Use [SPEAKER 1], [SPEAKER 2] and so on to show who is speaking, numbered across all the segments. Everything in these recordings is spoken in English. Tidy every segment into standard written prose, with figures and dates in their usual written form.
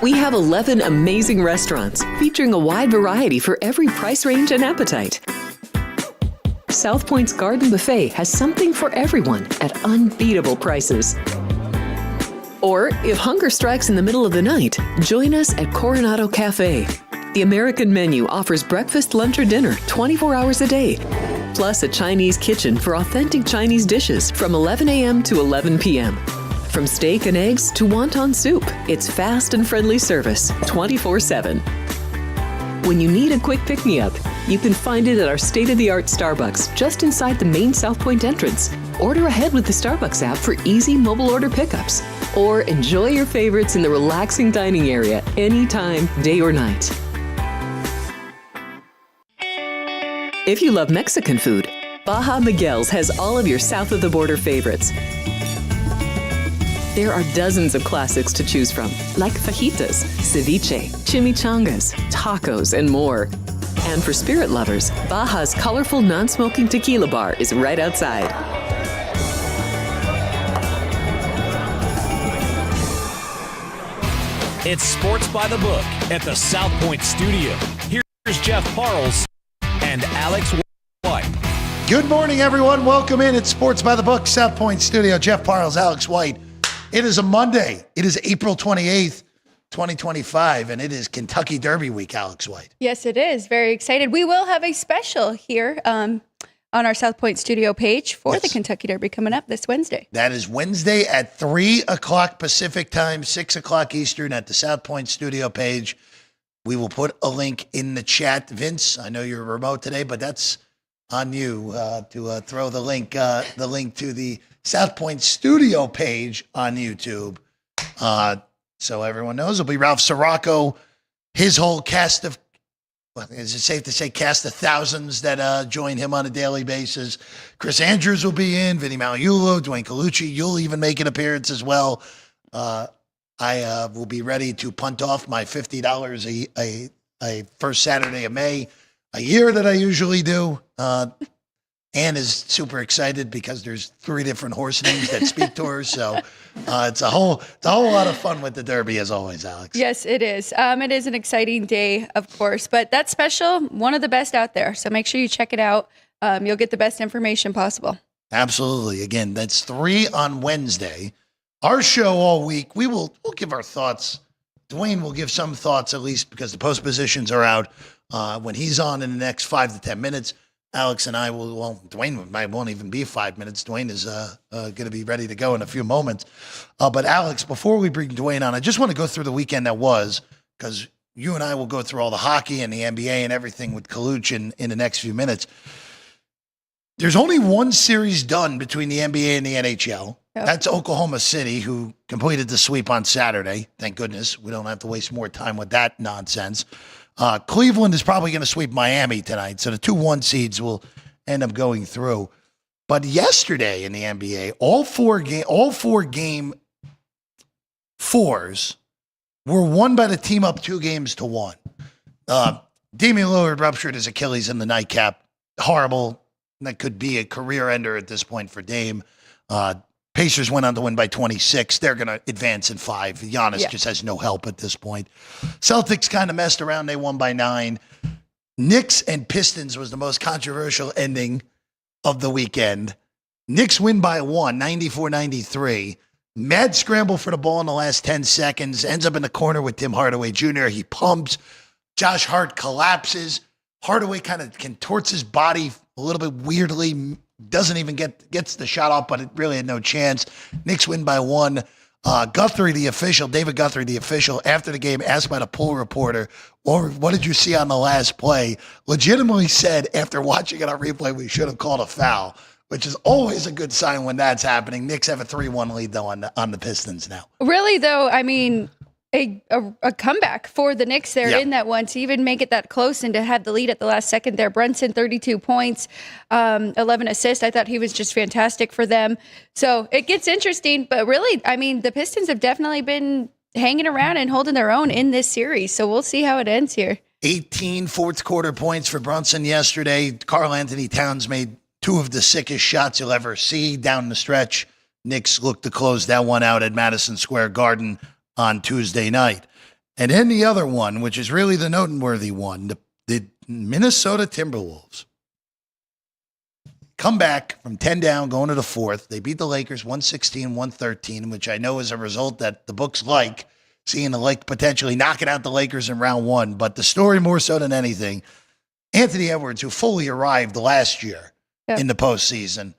[SPEAKER 1] We have 11 amazing restaurants featuring a wide variety for every price range and appetite. South Point's Garden Buffet has something for everyone at unbeatable prices. Or, if hunger strikes in the middle of the night, join us at Coronado Cafe. The American menu offers breakfast, lunch, or dinner 24 hours a day, plus a Chinese kitchen for authentic Chinese dishes from 11 a.m. to 11 p.m. From steak and eggs to wonton soup, it's fast and friendly service 24/7. When you need a quick pick-me-up, you can find it at our state-of-the-art Starbucks just inside the main South Point entrance. Order ahead with the Starbucks app for easy mobile order pickups. Or enjoy your favorites in the relaxing dining area anytime, day or night. If you love Mexican food, Baja Miguel's has all of your south-of-the-border favorites. There are dozens of classics to choose from, like fajitas, ceviche, chimichangas, tacos, and more. And for spirit lovers, Baja's colorful non-smoking tequila bar is right outside.
[SPEAKER 2] It's Sports by the Book at the South Point Studio. Here's Jeff Parles and Alex White.
[SPEAKER 3] Good morning, everyone. Welcome in. It's Sports by the Book, South Point Studio. Jeff Parles, Alex White. It is a Monday. It is April 28th, 2025, and it is Kentucky Derby week, Alex White.
[SPEAKER 4] Yes, it is. Very excited. We will have a special here on our South Point Studio page for the Kentucky Derby coming up this Wednesday.
[SPEAKER 3] That is Wednesday at 3 o'clock Pacific time, 6 o'clock Eastern at the South Point Studio page. We will put a link in the chat. Vince, I know you're remote today, but that's on you to throw the link to the South Point Studio page on YouTube. So everyone knows it'll be Ralph Sirocco, his whole cast of, is it safe to say cast of thousands that join him on a daily basis. Chris Andrews will be in, Vinny Magliulo, Dwayne Colucci. You'll even make an appearance as well. I will be ready to punt off my $50 a first Saturday of May a year that I usually do. Ann is super excited because there's 3 different horse names that speak to her. So it's a whole lot of fun with the Derby, as always, Alex.
[SPEAKER 4] Yes, it is. It is an exciting day, of course, but that's special, one of the best out there. So make sure you check it out. You'll get the best information possible.
[SPEAKER 3] Absolutely. Again, that's 3 on Wednesday. Our show all week, we'll give our thoughts. Dwayne will give some thoughts, at least because the post positions are out. When he's on in the next 5 to 10 minutes, Alex and I Dwayne won't even be 5 minutes. Dwayne is going to be ready to go in a few moments. But Alex, before we bring Dwayne on, I just want to go through the weekend that was, because you and I will go through all the hockey and the NBA and everything with Colucci in the next few minutes. There's only one series done between the NBA and the NHL. Yep. That's Oklahoma City, who completed the sweep on Saturday. Thank goodness. We don't have to waste more time with that nonsense. Cleveland is probably going to sweep Miami tonight, so the 2-1 seeds will end up going through. But yesterday in the NBA, all four game fours were won by the team up 2-1. Damian Lillard ruptured his Achilles in the nightcap. Horrible. That could be a career ender at this point for Dame. Pacers went on to win by 26. They're going to advance in 5. Giannis just has no help at this point. Celtics kind of messed around. They won by 9. Knicks and Pistons was the most controversial ending of the weekend. Knicks win by 1, 94-93. Mad scramble for the ball in the last 10 seconds. Ends up in the corner with Tim Hardaway Jr. He pumps. Josh Hart collapses. Hardaway kind of contorts his body a little bit weirdly. Doesn't even gets the shot off, but it really had no chance. Knicks win by 1. David Guthrie, the official, after the game, asked by the pool reporter, or what did you see on the last play? Legitimately said, after watching it on replay, we should have called a foul, which is always a good sign when that's happening. Knicks have a 3-1 lead, though, on the Pistons now. Really,
[SPEAKER 4] though, I mean, a comeback for the Knicks there in that one to even make it that close and to have the lead at the last second there. Brunson, 32 points, 11 assists. I thought he was just fantastic for them. So it gets interesting, but really, I mean, the Pistons have definitely been hanging around and holding their own in this series. So we'll see how it ends here.
[SPEAKER 3] 18 fourth quarter points for Brunson yesterday. Karl Anthony Towns made 2 of the sickest shots you'll ever see down the stretch. Knicks look to close that one out at Madison Square Garden on Tuesday night. And then the other one, which is really the noteworthy one, the Minnesota Timberwolves come back from 10 down going to the fourth. They beat the Lakers 116-113, which I know is a result that the books like, seeing the Lake potentially knocking out the Lakers in round one. But the story more so than anything, Anthony Edwards, who fully arrived last year in the postseason,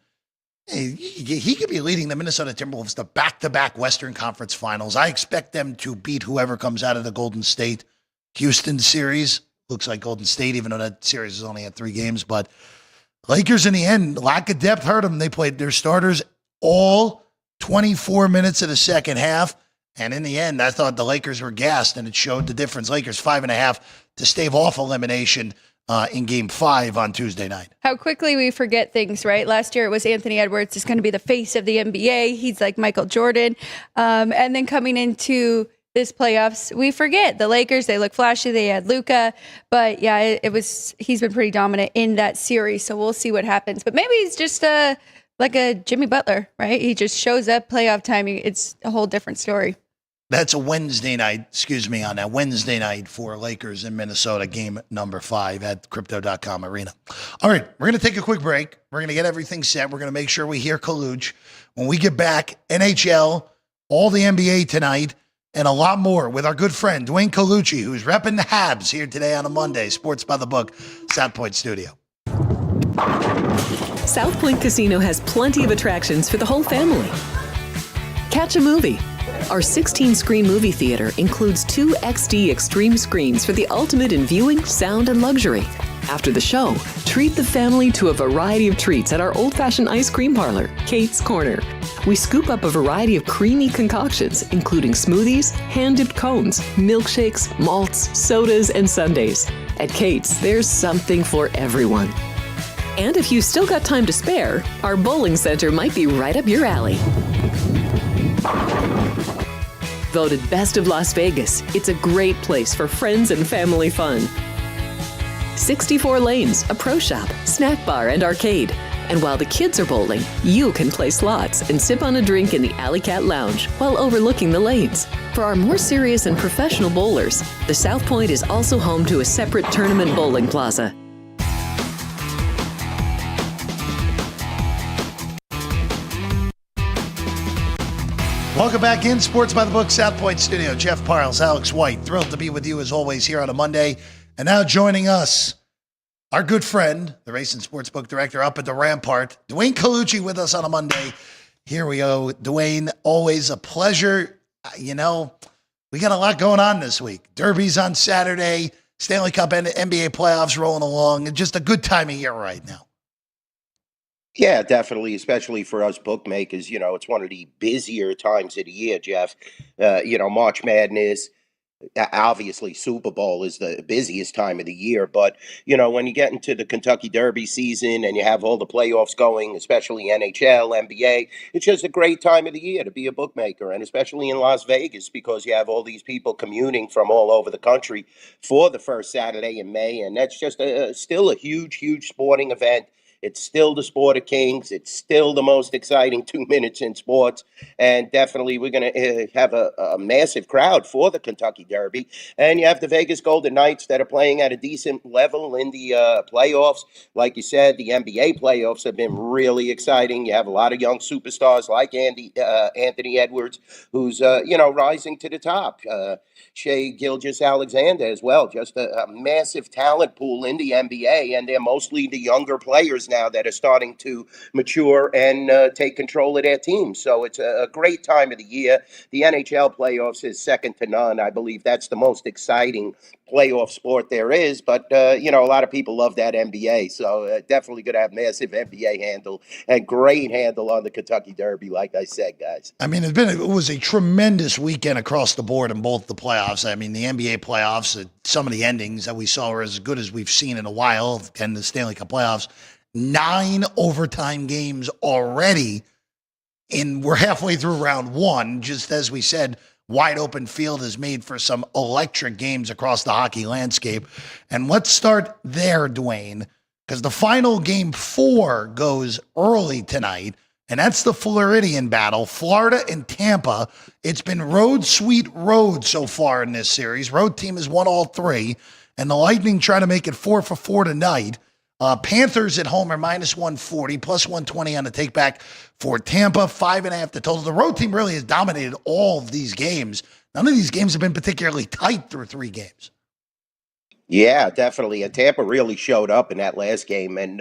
[SPEAKER 3] he could be leading the Minnesota Timberwolves to back-to-back Western Conference Finals. I expect them to beat whoever comes out of the Golden State-Houston series. Looks like Golden State, even though that series has only had 3 games. But Lakers, in the end, lack of depth hurt them. They played their starters all 24 minutes of the second half. And in the end, I thought the Lakers were gassed, and it showed the difference. Lakers 5.5 to stave off elimination in Game 5 on Tuesday night.
[SPEAKER 4] How quickly we forget things, right? Last year it was Anthony Edwards is going to be the face of the NBA. He's like Michael Jordan. And then coming into this playoffs, we forget the Lakers. They look flashy. They had Luka. But yeah, he's been pretty dominant in that series. So we'll see what happens. But maybe he's just like a Jimmy Butler, right? He just shows up playoff time. It's a whole different story.
[SPEAKER 3] That's a Wednesday night, on that Wednesday night for Lakers in Minnesota, game number 5 at Crypto.com Arena. All right, we're going to take a quick break. We're going to get everything set. We're going to make sure we hear Kaluch. When we get back, NHL, all the NBA tonight, and a lot more with our good friend, Dwayne Colucci, who's repping the Habs here today on a Monday. Sports by the Book, South Point Studio.
[SPEAKER 1] South Point Casino has plenty of attractions for the whole family. Catch a movie. Our 16-screen movie theater includes 2 XD Extreme screens for the ultimate in viewing, sound, and luxury. After the show, treat the family to a variety of treats at our old-fashioned ice cream parlor, Kate's Corner. We scoop up a variety of creamy concoctions, including smoothies, hand-dipped cones, milkshakes, malts, sodas, and sundaes. At Kate's, there's something for everyone. And if you've still got time to spare, our bowling center might be right up your alley. Voted Best of Las Vegas, it's a great place for friends and family fun. 64 lanes, a pro shop, snack bar, and arcade. And while the kids are bowling, you can play slots and sip on a drink in the Alley Cat Lounge while overlooking the lanes. For our more serious and professional bowlers, the South Point is also home to a separate tournament bowling plaza.
[SPEAKER 3] Welcome back in Sports by the Book, South Point Studio. Jeff Parles, Alex White, thrilled to be with you as always here on a Monday. And now joining us, our good friend, the Race and Sportsbook Director up at the Rampart, Dwayne Colucci, with us on a Monday. Here we go. Dwayne, always a pleasure. You know, we got a lot going on this week. Derby's on Saturday, Stanley Cup and NBA playoffs rolling along. Just a good time of year right now.
[SPEAKER 5] Yeah, definitely, especially for us bookmakers. You know, it's one of the busier times of the year, Jeff. March Madness, obviously Super Bowl is the busiest time of the year. But, when you get into the Kentucky Derby season and you have all the playoffs going, especially NHL, NBA, it's just a great time of the year to be a bookmaker. And especially in Las Vegas, because you have all these people commuting from all over the country for the first Saturday in May. And that's just still a huge, huge sporting event. It's still the sport of kings. It's still the most exciting 2 minutes in sports. And definitely we're going to have a massive crowd for the Kentucky Derby. And you have the Vegas Golden Knights that are playing at a decent level in the playoffs. Like you said, the NBA playoffs have been really exciting. You have a lot of young superstars like Anthony Edwards, who's, rising to the top. Shea Gilgeous-Alexander as well. Just a massive talent pool in the NBA. And they're mostly the younger players now that are starting to mature and take control of their teams. So it's a great time of the year. The NHL playoffs is second to none. I believe that's the most exciting playoff sport there is. But, a lot of people love that NBA. So definitely going to have massive NBA handle and great handle on the Kentucky Derby, like I said, guys.
[SPEAKER 3] I mean, it was a tremendous weekend across the board in both the playoffs. I mean, the NBA playoffs, some of the endings that we saw were as good as we've seen in a while, and the Stanley Cup playoffs. 9 overtime games already, and we're halfway through round 1. Just as we said, wide open field is made for some electric games across the hockey landscape. And let's start there, Dwayne, because the final game 4 goes early tonight. And that's the Floridian battle. Florida and Tampa. It's been road, sweet road so far in this series. Road team has won all three. And the Lightning try to make it 4-for-4 tonight. Panthers at home are minus 140, plus 120 on the take back for Tampa, 5.5 the total. The road team really has dominated all of these games. None of these games have been particularly tight through 3 games.
[SPEAKER 5] Yeah, definitely. And Tampa really showed up in that last game. And,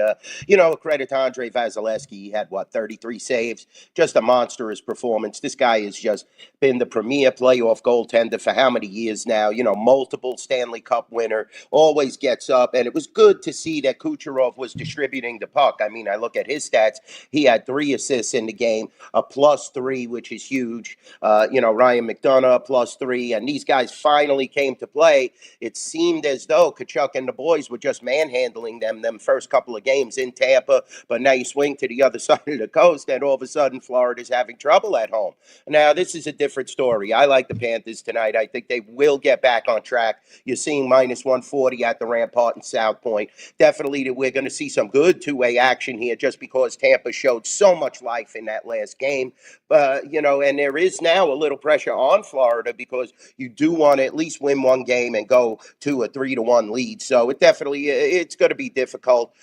[SPEAKER 5] credit to Andre Vasilevsky. He had, 33 saves. Just a monstrous performance. This guy has just been the premier playoff goaltender for how many years now? Multiple Stanley Cup winner, always gets up. And it was good to see that Kucherov was distributing the puck. I mean, I look at his stats. He had 3 assists in the game, a +3, which is huge. Ryan McDonough, +3. And these guys finally came to play. It seemed as though Kachuk and the boys were just manhandling them first couple of games in Tampa, but now you swing to the other side of the coast and all of a sudden Florida's having trouble at home. Now, this is a different story. I like the Panthers tonight. I think they will get back on track. You're seeing minus 140 at the Rampart and South Point. Definitely we're going to see some good two-way action here just because Tampa showed so much life in that last game. And there is now a little pressure on Florida because you do want to at least win one game and go to a 3-1 lead. So it's going to be difficult,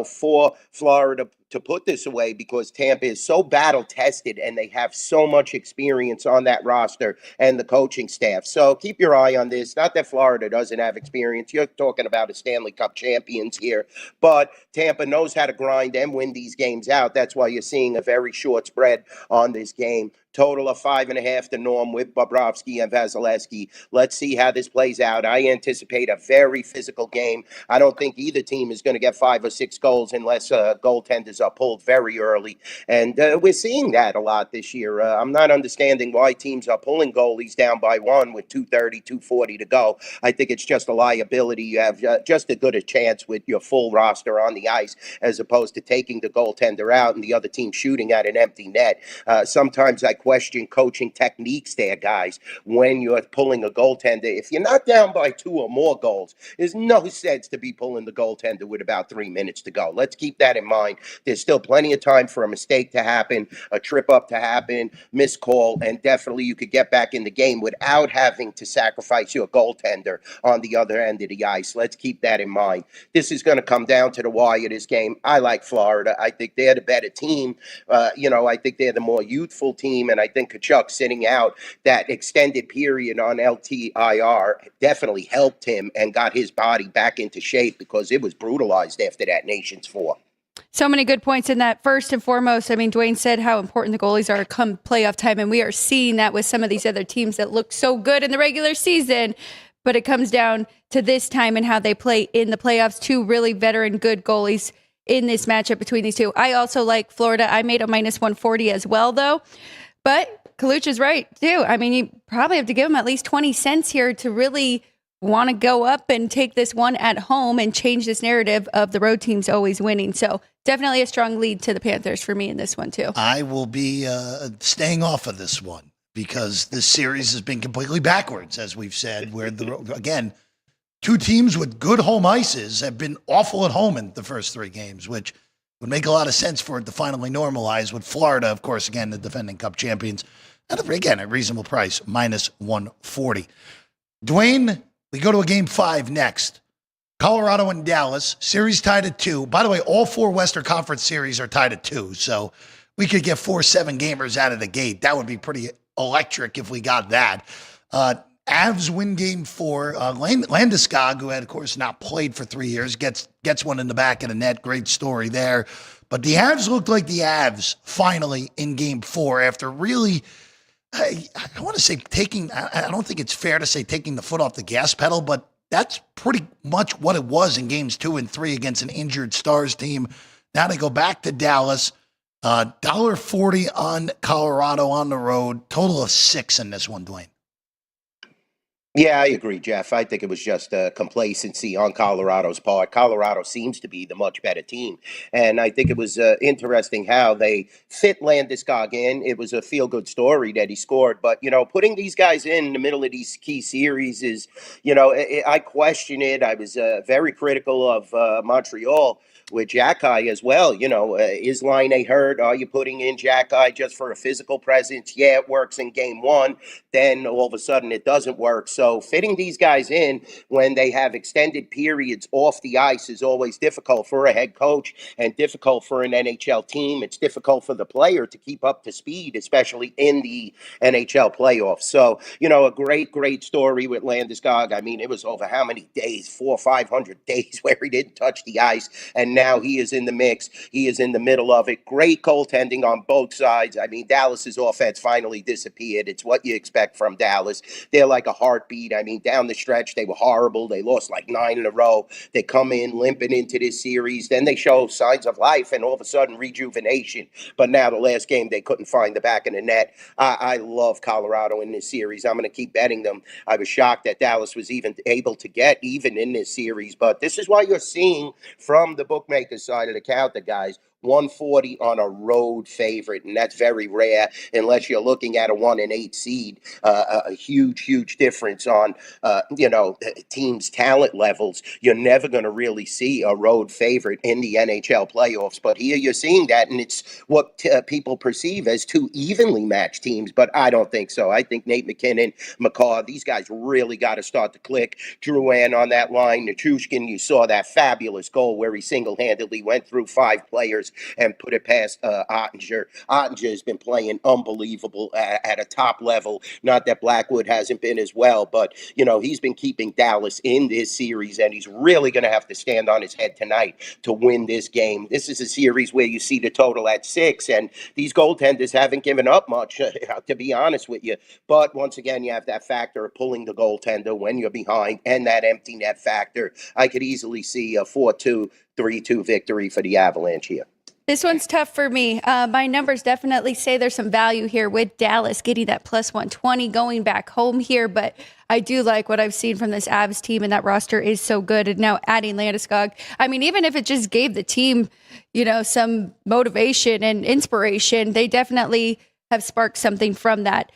[SPEAKER 5] for Florida to put this away because Tampa is so battle tested and they have so much experience on that roster and the coaching staff. So keep your eye on this. Not that Florida doesn't have experience. You're talking about a Stanley Cup champions here, but Tampa knows how to grind and win these games out. That's why you're seeing a very short spread on this game. Total of 5.5 the norm with Bobrovsky and Vasilevsky. Let's see how this plays out. I anticipate a very physical game. I don't think either team is going to get 5 or 6 goals unless goaltenders are pulled very early. And we're seeing that a lot this year. I'm not understanding why teams are pulling goalies down by 1 with 2:30, 2:40 to go. I think it's just a liability. You have just as good a chance with your full roster on the ice as opposed to taking the goaltender out and the other team shooting at an empty net. Sometimes I question coaching techniques there, guys, when you're pulling a goaltender. If you're not down by 2 or more goals, there's no sense to be pulling the goaltender with about 3 minutes to go. Let's keep that in mind. There's still plenty of time for a mistake to happen, a trip up to happen, missed call, and definitely you could get back in the game without having to sacrifice your goaltender on the other end of the ice. Let's keep that in mind. This is going to come down to the wire, this game. I like Florida. I think they're the better team. I think they're the more youthful team, and I think Kachuk sitting out that extended period on LTIR definitely helped him and got his body back into shape because it was brutalized after that Nations 4.
[SPEAKER 4] So many good points in that. First and foremost, I mean, Dwayne said how important the goalies are come playoff time, and we are seeing that with some of these other teams that look so good in the regular season, but it comes down to this time and how they play in the playoffs. 2 really veteran good goalies in this matchup between these two. I also like Florida. I made a minus 140 as well, though. But Kaluch is right, too. I mean, you probably have to give them at least 20 cents here to really want to go up and take this one at home and change this narrative of the road teams always winning. So definitely a strong lead to the Panthers for me in this one, too.
[SPEAKER 3] I will be staying off of this one because this series has been completely backwards, as we've said, where, again, 2 teams with good home ices have been awful at home in the first 3 games, which would make a lot of sense for it to finally normalize with Florida, of course, again, the defending Cup champions. And again, a reasonable price, minus 140. Dwayne, we go to a game 5 next. Colorado and Dallas, series tied at 2. By the way, all 4 Western Conference series are tied at 2, so we could get 4 7-gamers out of the gate. That would be pretty electric if we got that. Avs win game 4. Landeskog, who had, of course, not played for 3 years, gets one in the back of the net. Great story there. But the Avs looked like the Avs finally in game 4 after really, I want to say I don't think it's fair to say taking the foot off the gas pedal, but that's pretty much what it was in games 2 and 3 against an injured Stars team. Now they go back to Dallas. $1.40 on Colorado on the road. Total of 6 in this one, Dwayne.
[SPEAKER 5] Yeah, I agree, Jeff. I think it was just complacency on Colorado's part. Colorado seems to be the much better team. And I think it was interesting how they fit Landeskog in. It was a feel-good story that he scored. But, putting these guys in the middle of these key series is, I question it. I was very critical of Montreal with Jacky as well. Is Line A hurt? Are you putting in Jacky just for a physical presence? Yeah, it works in game one. Then all of a sudden it doesn't work. So fitting these guys in when they have extended periods off the ice is always difficult for a head coach and difficult for an NHL team. It's difficult for the player to keep up to speed, especially in the NHL playoffs. So, a great story with Landeskog. I mean, it was over how many days? 400 or 500 days where he didn't touch the ice. And now he is in the mix. He is in the middle of it. Great goaltending on both sides. I mean, Dallas's offense finally disappeared. It's what you expect from Dallas. They're like a heartbeat. I mean, down the stretch, they were horrible. They lost like 9 in a row. They come in limping into this series. Then they show signs of life and all of a sudden rejuvenation. But now the last game, they couldn't find the back of the net. I love Colorado in this series. I'm going to keep betting them. I was shocked that Dallas was even able to get even in this series. But this is why you're seeing from the bookmaker side of the counter, guys, 140 on a road favorite, and that's very rare unless you're looking at a 1-8 seed. A huge difference on teams' talent levels. You're never going to really see a road favorite in the NHL playoffs, but here you're seeing that, and it's what people perceive as two evenly matched teams. But I don't think so. I think Nate McKinnon, McCaw, these guys really got to start to click. Drouin on that line, Nichushkin, you saw that fabulous goal where he single-handedly went through 5 players and put it past Ottinger. Ottinger has been playing unbelievable at a top level. Not that Blackwood hasn't been as well, but, he's been keeping Dallas in this series, and he's really going to have to stand on his head tonight to win this game. This is a series where you see the total at 6, and these goaltenders haven't given up much, to be honest with you. But once again, you have that factor of pulling the goaltender when you're behind and that empty net factor. I could easily see a 4-2, 3-2 victory for the Avalanche here.
[SPEAKER 4] This one's tough for me. My numbers definitely say there's some value here with Dallas getting that plus 120 going back home here, but I do like what I've seen from this Avs team, and that roster is so good. And now adding Landeskog, I mean, even if it just gave the team, some motivation and inspiration, they definitely have sparked something from that.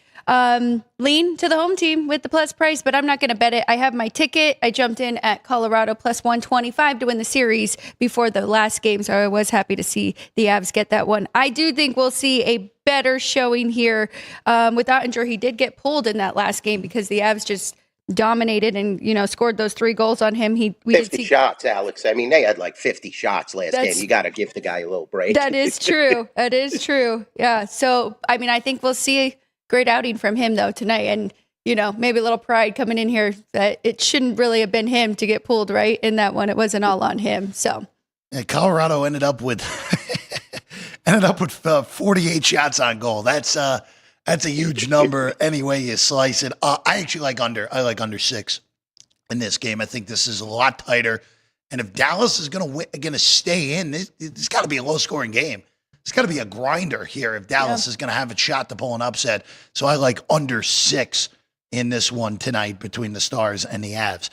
[SPEAKER 4] Lean to the home team with the plus price, but I'm not going to bet it. I have my ticket. I jumped in at Colorado plus 125 to win the series before the last game, so I was happy to see the Avs get that one. I do think we'll see a better showing here with Ottinger. He did get pulled in that last game because the Avs just dominated and, scored those 3 goals on him.
[SPEAKER 5] 50 shots, Alex. I mean, they had like 50 shots last game. You got to give the guy a little break.
[SPEAKER 4] That is true. That is true. Yeah. So, I mean, I think we'll see great outing from him, though, tonight. And, maybe a little pride coming in here that it shouldn't really have been him to get pulled, right? In that one, it wasn't all on him. So,
[SPEAKER 3] and Colorado ended up with 48 shots on goal. That's a huge number any way you slice it. I actually like under. I like under 6 in this game. I think this is a lot tighter. And if Dallas is going to stay in, it's got to be a low-scoring game. It's got to be a grinder here if Dallas is going to have a shot to pull an upset. So I like under 6 in this one tonight between the Stars and the Avs.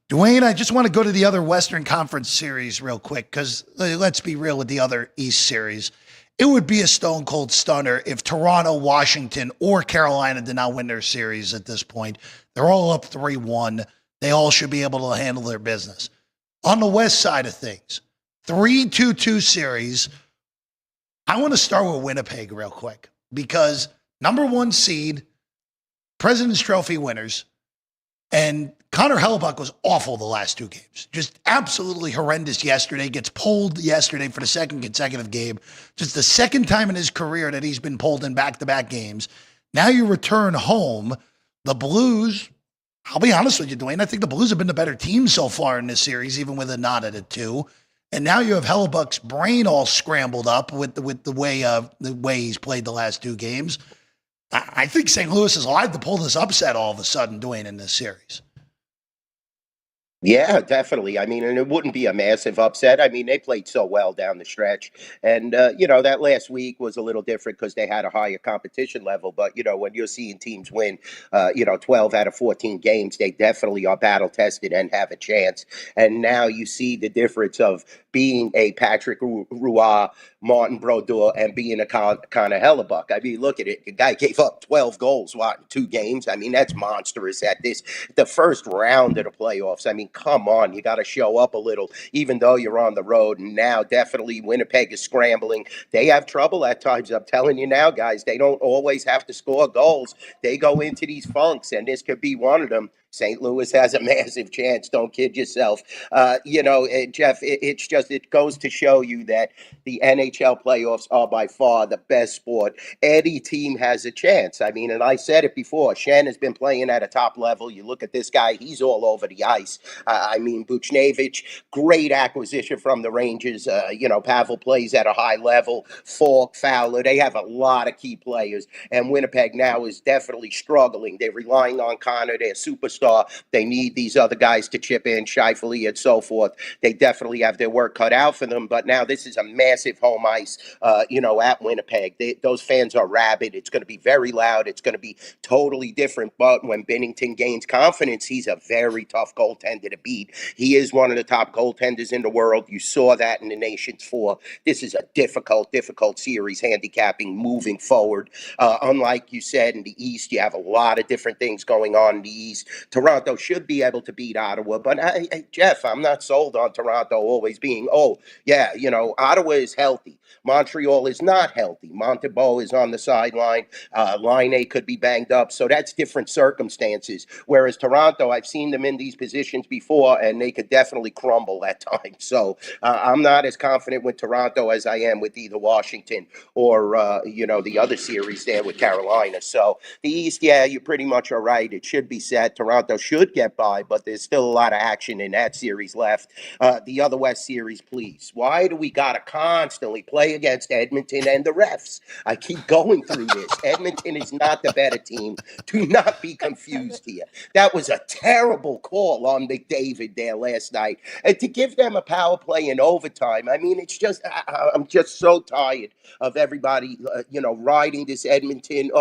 [SPEAKER 3] Dwayne, I just want to go to the other Western Conference series real quick because let's be real with the other East series. It would be a stone cold stunner if Toronto, Washington, or Carolina did not win their series at this point. They're all up 3-1. They all should be able to handle their business. On the West side of things, 3-2-2 series. I want to start with Winnipeg real quick because number 1 seed, President's Trophy winners, and Connor Hellebuyck was awful the last 2 games. Just absolutely horrendous yesterday. Gets pulled yesterday for the second consecutive game. Just the second time in his career that he's been pulled in back-to-back games. Now you return home. The Blues, I'll be honest with you, Dwayne, I think the Blues have been the better team so far in this series, even with a nod at a 2. And now you have Hellebuck's brain all scrambled up with the way he's played the last 2 games. I think St. Louis is alive to pull this upset all of a sudden, Dwayne, in this series.
[SPEAKER 5] Yeah, definitely. I mean, and it wouldn't be a massive upset. I mean, they played so well down the stretch. And, that last week was a little different because they had a higher competition level. But, when you're seeing teams win, 12 out of 14 games, they definitely are battle tested and have a chance. And now you see the difference of being a Patrick Roy, Martin Brodeur, and being a Connor Hellebuyck. I mean, look at it. The guy gave up 12 goals, in 2 games? I mean, that's monstrous at the first round of the playoffs. I mean, mean, come on, you got to show up a little, even though you're on the road. And now definitely Winnipeg is scrambling. They have trouble at times. I'm telling you now, guys, they don't always have to score goals. They go into these funks, and this could be one of them. St. Louis has a massive chance. Don't kid yourself. Jeff, it goes to show you that the NHL playoffs are by far the best sport. Any team has a chance. I mean, and I said it before, Shen has been playing at a top level. You look at this guy, he's all over the ice. Buchnevich, great acquisition from the Rangers. Pavel plays at a high level. Falk, Fowler, they have a lot of key players. And Winnipeg now is definitely struggling. They're relying on Connor, their superstar. They need these other guys to chip in, Scheifele and so forth. They definitely have their work cut out for them. But now this is a massive home ice, at Winnipeg. Those fans are rabid. It's going to be very loud. It's going to be totally different. But when Binnington gains confidence, he's a very tough goaltender to beat. He is one of the top goaltenders in the world. You saw that in the Nations 4. This is a difficult series, handicapping moving forward. Unlike you said in the East, you have a lot of different things going on in the East. Toronto should be able to beat Ottawa, but Jeff, I'm not sold on Toronto always being, Ottawa is healthy. Montreal is not healthy. Montembeault is on the sideline. Line could be banged up, so that's different circumstances. Whereas Toronto, I've seen them in these positions before, and they could definitely crumble at times. So I'm not as confident with Toronto as I am with either Washington or, the other series there with Carolina. So the East, you pretty much are right. It should be set. Toronto should get by, but there's still a lot of action in that series left. The other West series, please. Why do we got to constantly play against Edmonton and the refs? I keep going through this. Edmonton is not the better team. Do not be confused here. That was a terrible call on McDavid there last night. And to give them a power play in overtime, I mean, it's just, I'm just so tired of everybody, riding this Edmonton,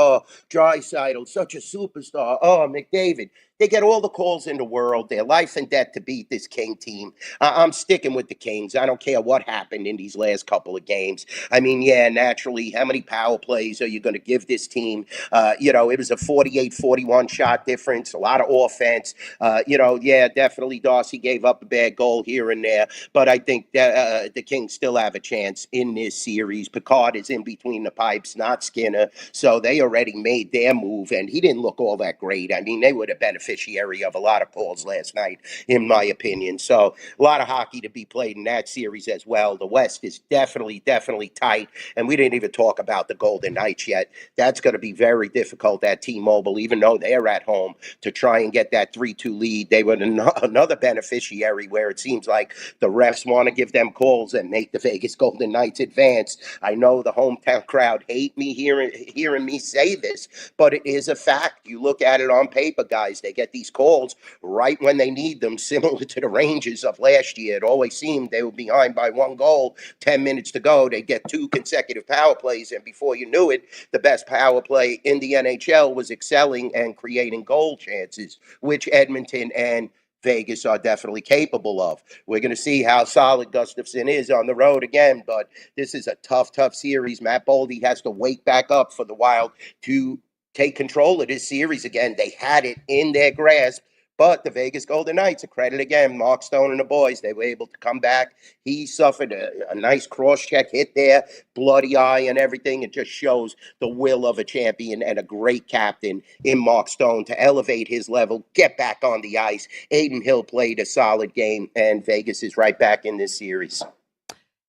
[SPEAKER 5] Draisaitl, such a superstar, McDavid. They get all the calls in the world. They're life and death to beat this King team. I'm sticking with the Kings. I don't care what happened in these last couple of games. I mean, naturally, how many power plays are you going to give this team? It was a 48-41 shot difference, a lot of offense. Definitely Darcy gave up a bad goal here and there. But I think the Kings still have a chance in this series. Picard is in between the pipes, not Skinner. So they already made their move, and he didn't look all that great. I mean, they would have benefited of a lot of calls last night, in my opinion. So a lot of hockey to be played in that series as well. The West is definitely tight, and we didn't even talk about the Golden Knights yet. That's going to be very difficult at T-Mobile, even though they're at home, to try and get that 3-2 lead. They were another beneficiary where it seems like the refs want to give them calls and make the Vegas Golden Knights advance. I know the hometown crowd hate me hearing me say this, but it is a fact. You look at it on paper, guys. They get these calls right when they need them, similar to the Rangers of last year. It always seemed they were behind by 1 goal, 10 minutes to go. They get 2 consecutive power plays, and before you knew it, the best power play in the NHL was excelling and creating goal chances, which Edmonton and Vegas are definitely capable of. We're going to see how solid Gustafsson is on the road again, but this is a tough series. Matt Boldy has to wake back up for the Wild to take control of this series again. They had it in their grasp, but the Vegas Golden Knights, a credit again, Mark Stone and the boys, they were able to come back. He suffered a nice cross-check hit there, bloody eye and everything. It just shows the will of a champion and a great captain in Mark Stone to elevate his level, get back on the ice. Aiden Hill played a solid game, and Vegas is right back in this series.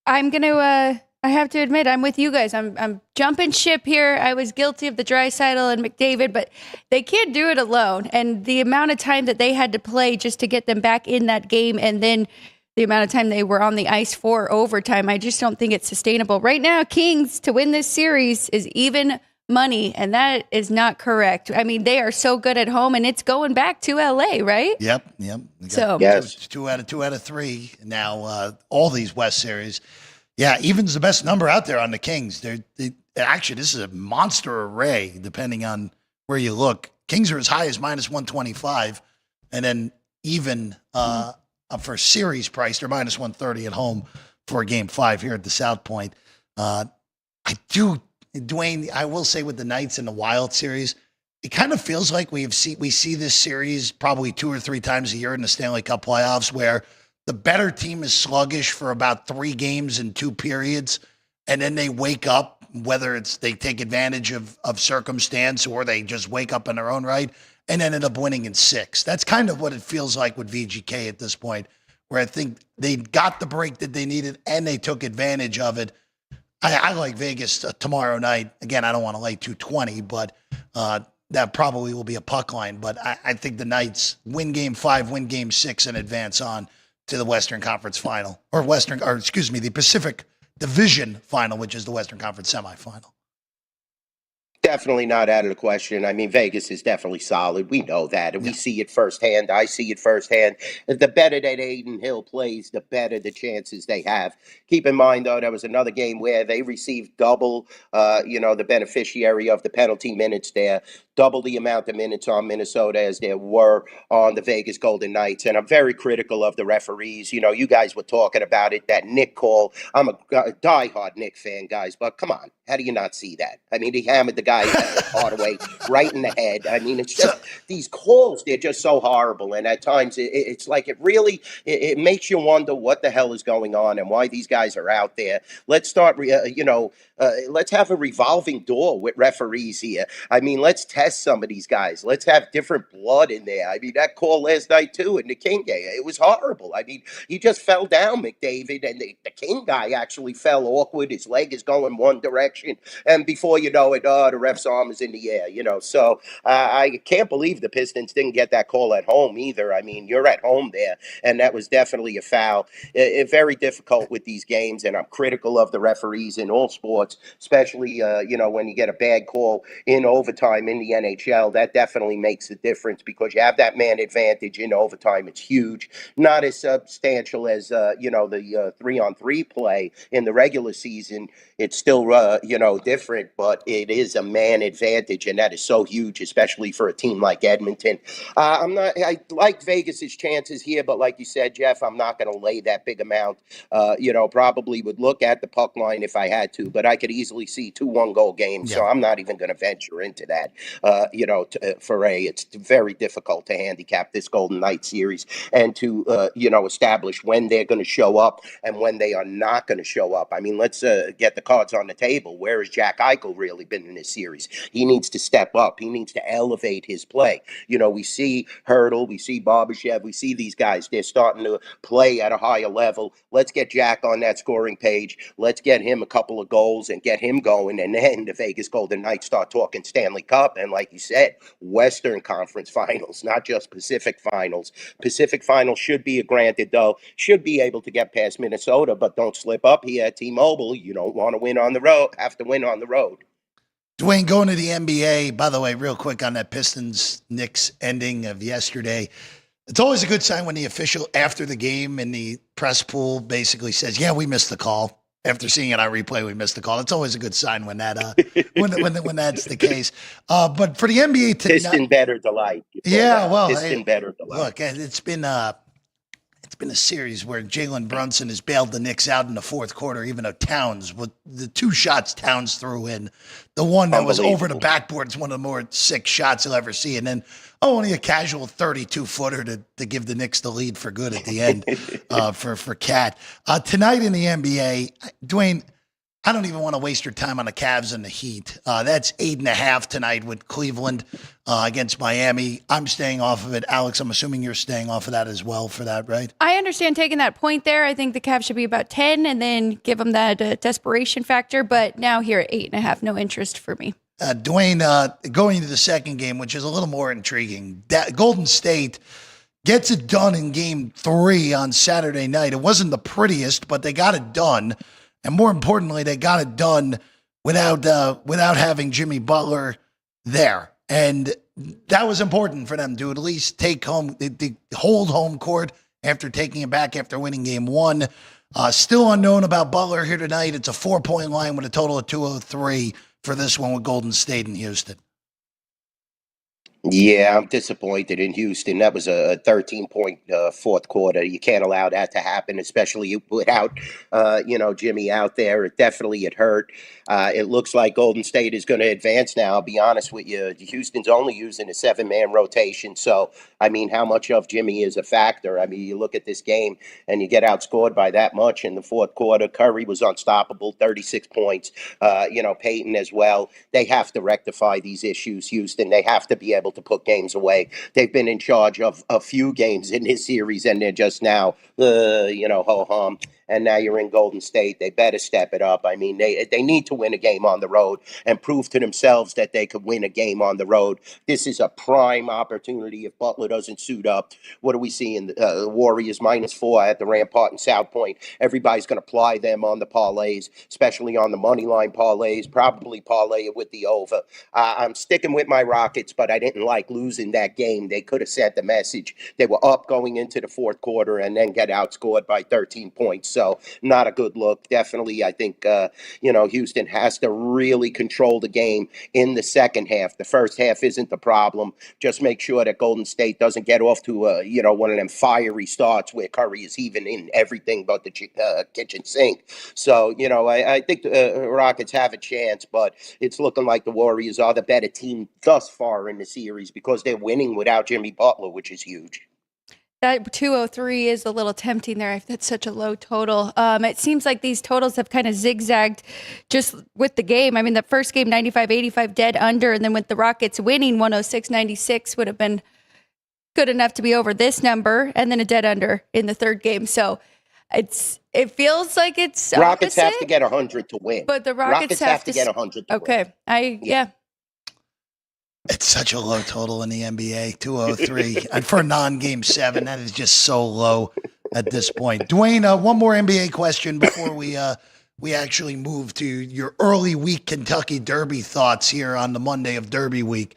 [SPEAKER 4] I'm going to I have to admit, I'm with you guys. I'm jumping ship here. I was guilty of the Draisaitl and McDavid, but they can't do it alone. And the amount of time that they had to play just to get them back in that game, and then the amount of time they were on the ice for overtime, I just don't think it's sustainable. Right now, Kings, to win this series, is even money, and that is not correct. I mean, they are so good at home, and it's going back to LA, right?
[SPEAKER 3] Yep.
[SPEAKER 4] So
[SPEAKER 5] yes.
[SPEAKER 3] 2 out of 3 now. All these West series. Yeah, even's the best number out there on the Kings. Actually, this is a monster array, depending on where you look. Kings are as high as -125, and then even for series price, they're -130 at home for Game 5 here at the South Point. Dwayne, I will say with the Knights and the Wild series, it kind of feels like we see this series probably 2 or 3 times a year in the Stanley Cup playoffs, where the better team is sluggish for about 3 games in 2 periods, and then they wake up, whether it's they take advantage of circumstance or they just wake up in their own right and end up winning in 6. That's kind of what it feels like with VGK at this point, where I think they got the break that they needed and they took advantage of it. I like Vegas tomorrow night. Again, I don't want to lay 220, but that probably will be a puck line. But I think the Knights win Game 5, win Game 6, and advance on to the Western Conference Final, the Pacific Division Final, which is the Western Conference semifinal.
[SPEAKER 5] Definitely not out of the question. I mean, Vegas is definitely solid. We know that. And we see it firsthand. I see it firsthand. The better that Aiden Hill plays, the better the chances they have. Keep in mind, though, there was another game where they received double, the beneficiary of the penalty minutes there, double the amount of minutes on Minnesota as there were on the Vegas Golden Knights. And I'm very critical of the referees. You know, you guys were talking about it, that Nick call. I'm a diehard Nick fan, guys, but come on. How do you not see that? I mean, he hammered the guy Hardaway right in the head. I mean, it's just these calls, they're just so horrible. And at times it's like it makes you wonder what the hell is going on and why these guys are out there. Let's start, let's have a revolving door with referees here. I mean, let's test some of these guys. Let's have different blood in there. I mean, that call last night, too, in the King game, it was horrible. I mean, he just fell down, McDavid, and the King guy actually fell awkward. His leg is going one direction. And before you know it, the ref's arm is in the air, So I can't believe the Pistons didn't get that call at home either. I mean, you're at home there, and that was definitely a foul. Very difficult with these games, and I'm critical of the referees in all sports, especially, when you get a bad call in overtime in the NHL. That definitely makes a difference because you have that man advantage in overtime. It's huge. Not as substantial as, the 3-on-3 play in the regular season. It's still, different, but it is a man advantage, and that is so huge, especially for a team like Edmonton. I like Vegas's chances here, but like you said, Jeff, I'm not going to lay that big amount. Probably would look at the puck line if I had to, but I could easily see 2 1-goal games, so I'm not even going to venture into that. It's very difficult to handicap this Golden Knight series and to, establish when they're going to show up and when they are not going to show up. I mean, let's get the cards on the table. Where has Jack Eichel really been in this series? He needs to step up. He needs to elevate his play. We see Hurdle, we see Barbashev, we see these guys. They're starting to play at a higher level. Let's get Jack on that scoring page. Let's get him a couple of goals and get him going. And then the Vegas Golden Knights start talking Stanley Cup. And like you said, Western Conference Finals, not just Pacific Finals. Pacific Finals should be granted, though. Should be able to get past Minnesota, but don't slip up here at T-Mobile. You don't want to win on the road, have to win on the road.
[SPEAKER 3] Dwayne, going to the NBA, by the way, real quick on that Pistons-Knicks ending of yesterday, it's always a good sign when the official after the game in the press pool basically says, yeah, we missed the call. After seeing it on replay, we missed the call. It's always a good sign when that when that's the case. But for the NBA tonight,
[SPEAKER 5] Piston better delight.
[SPEAKER 3] Yeah, well,
[SPEAKER 5] Piston better delight.
[SPEAKER 3] Look, it's been a series where Jalen Brunson has bailed the Knicks out in the fourth quarter, even though Towns, with the 2 shots Towns threw in, the one that was over the backboard is one of the more sick shots you'll ever see. And then only a casual 32-footer to give the Knicks the lead for good at the end for Cat. Tonight in the NBA, Dwayne, I don't even want to waste your time on the Cavs and the Heat. That's 8.5 tonight with Cleveland against Miami. I'm staying off of it. Alex, I'm assuming you're staying off of that as well for that, right?
[SPEAKER 4] I understand taking that point there. I think the Cavs should be about 10 and then give them that desperation factor. But now here at 8.5, no interest for me.
[SPEAKER 3] Dwayne, going into the second game, which is a little more intriguing, Golden State gets it done in Game 3 on Saturday night. It wasn't the prettiest, but they got it done. And more importantly, they got it done without having Jimmy Butler there. And that was important for them to at least hold home court after taking it back after winning Game 1. Still unknown about Butler here tonight. It's a 4-point line with a total of 203 for this one with Golden State and Houston.
[SPEAKER 5] Yeah, I'm disappointed in Houston. That was a 13-point fourth quarter. You can't allow that to happen, especially without, Jimmy out there. It hurt. It looks like Golden State is going to advance now. I'll be honest with you. Houston's only using a seven-man rotation. So, I mean, how much of Jimmy is a factor? I mean, you look at this game and you get outscored by that much in the fourth quarter. Curry was unstoppable, 36 points. Peyton as well. They have to rectify these issues, Houston. They have to be able to put games away. They've been in charge of a few games in this series, and they're just now, ho-hum. And now you're in Golden State. They better step it up. I mean, they need to win a game on the road and prove to themselves that they could win a game on the road. This is a prime opportunity if Butler doesn't suit up. What are we seeing? Warriors -4 at the Rampart and South Point. Everybody's going to ply them on the parlays, especially on the money line parlays, probably parlay it with the over. I'm sticking with my Rockets, but I didn't like losing that game. They could have sent the message. They were up going into the fourth quarter and then get outscored by 13 points. So not a good look. Definitely, I think, Houston has to really control the game in the second half. The first half isn't the problem. Just make sure that Golden State doesn't get off to, one of them fiery starts where Curry is even in everything but the kitchen sink. So, I think the Rockets have a chance, but it's looking like the Warriors are the better team thus far in the series because they're winning without Jimmy Butler, which is huge.
[SPEAKER 4] That 203 is a little tempting there. That's such a low total. It seems like these totals have kind of zigzagged just with the game. I mean, the first game, 95-85 dead under, and then with the Rockets winning 106-96 would have been good enough to be over this number, and then a dead under in the third game. So it feels like it's
[SPEAKER 5] Rockets
[SPEAKER 4] opposite,
[SPEAKER 5] have to get 100 to win.
[SPEAKER 4] but the Rockets
[SPEAKER 5] have to get 100 to win.
[SPEAKER 4] Okay. Yeah.
[SPEAKER 3] It's such a low total in the NBA, 203. And for a non-game 7, that is just so low at this point. Dwayne, one more NBA question before we actually move to your early week Kentucky Derby thoughts here on the Monday of Derby week.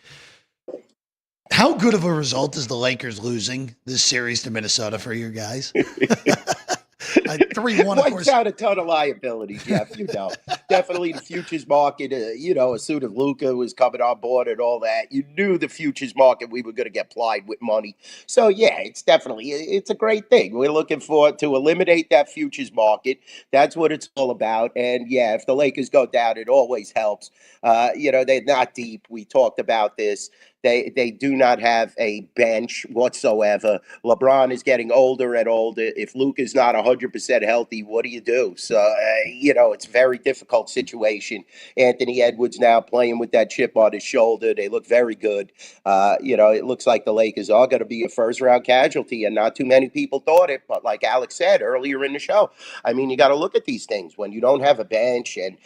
[SPEAKER 3] How good of a result is the Lakers losing this series to Minnesota for you guys? 3-1, of course.
[SPEAKER 5] Wipes out a ton of liability, Jeff. Definitely the futures market. As soon as Luka was coming on board and all that, you knew the futures market we were going to get plied with money. So yeah, it's a great thing. We're looking forward to eliminate that futures market. That's what it's all about. And yeah, if the Lakers go down, it always helps. They're not deep. We talked about this. They do not have a bench whatsoever. LeBron is getting older and older. If Luke is not 100% healthy, what do you do? So, it's a very difficult situation. Anthony Edwards now playing with that chip on his shoulder. They look very good. It looks like the Lakers are going to be a first-round casualty, and not too many people thought it. But like Alex said earlier in the show, I mean, you got to look at these things. When you don't have a bench and,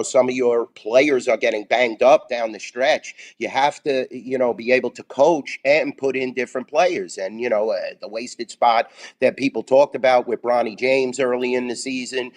[SPEAKER 5] some of your players are getting banged up down the stretch, you have to, be able to coach and put in different players. And, the wasted spot that people talked about with Bronny James early in the season,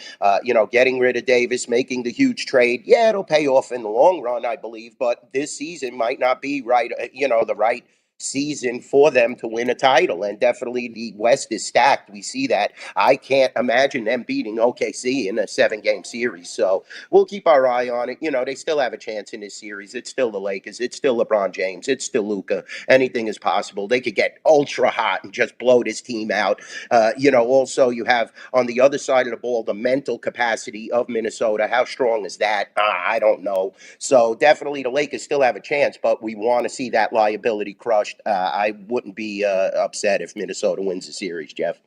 [SPEAKER 5] getting rid of Davis, making the huge trade. Yeah, it'll pay off in the long run, I believe. But this season might not be right, the right season for them to win a title. And definitely the West is stacked. We see that. I can't imagine them beating OKC in a 7-game series. So we'll keep our eye on it. They still have a chance in this series. It's still the Lakers. It's still LeBron James. It's still Luka. Anything is possible. They could get ultra hot and just blow this team out. Also you have on the other side of the ball, the mental capacity of Minnesota. How strong is that? I don't know. So definitely the Lakers still have a chance, but we want to see that liability crushed. I wouldn't be upset if Minnesota wins the series, Jeff.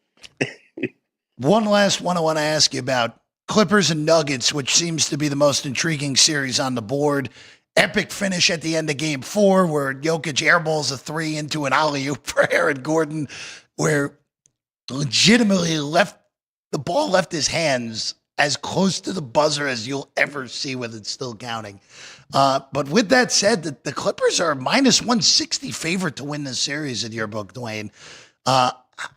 [SPEAKER 3] One last one I want to ask you about. Clippers and Nuggets, which seems to be the most intriguing series on the board. Epic finish at the end of Game 4 where Jokic airballs a 3 into an alley-oop for Aaron Gordon, where legitimately the ball left his hands as close to the buzzer as you'll ever see with it still counting. But with that said, the Clippers are -160 favorite to win this series in your book, Dwayne.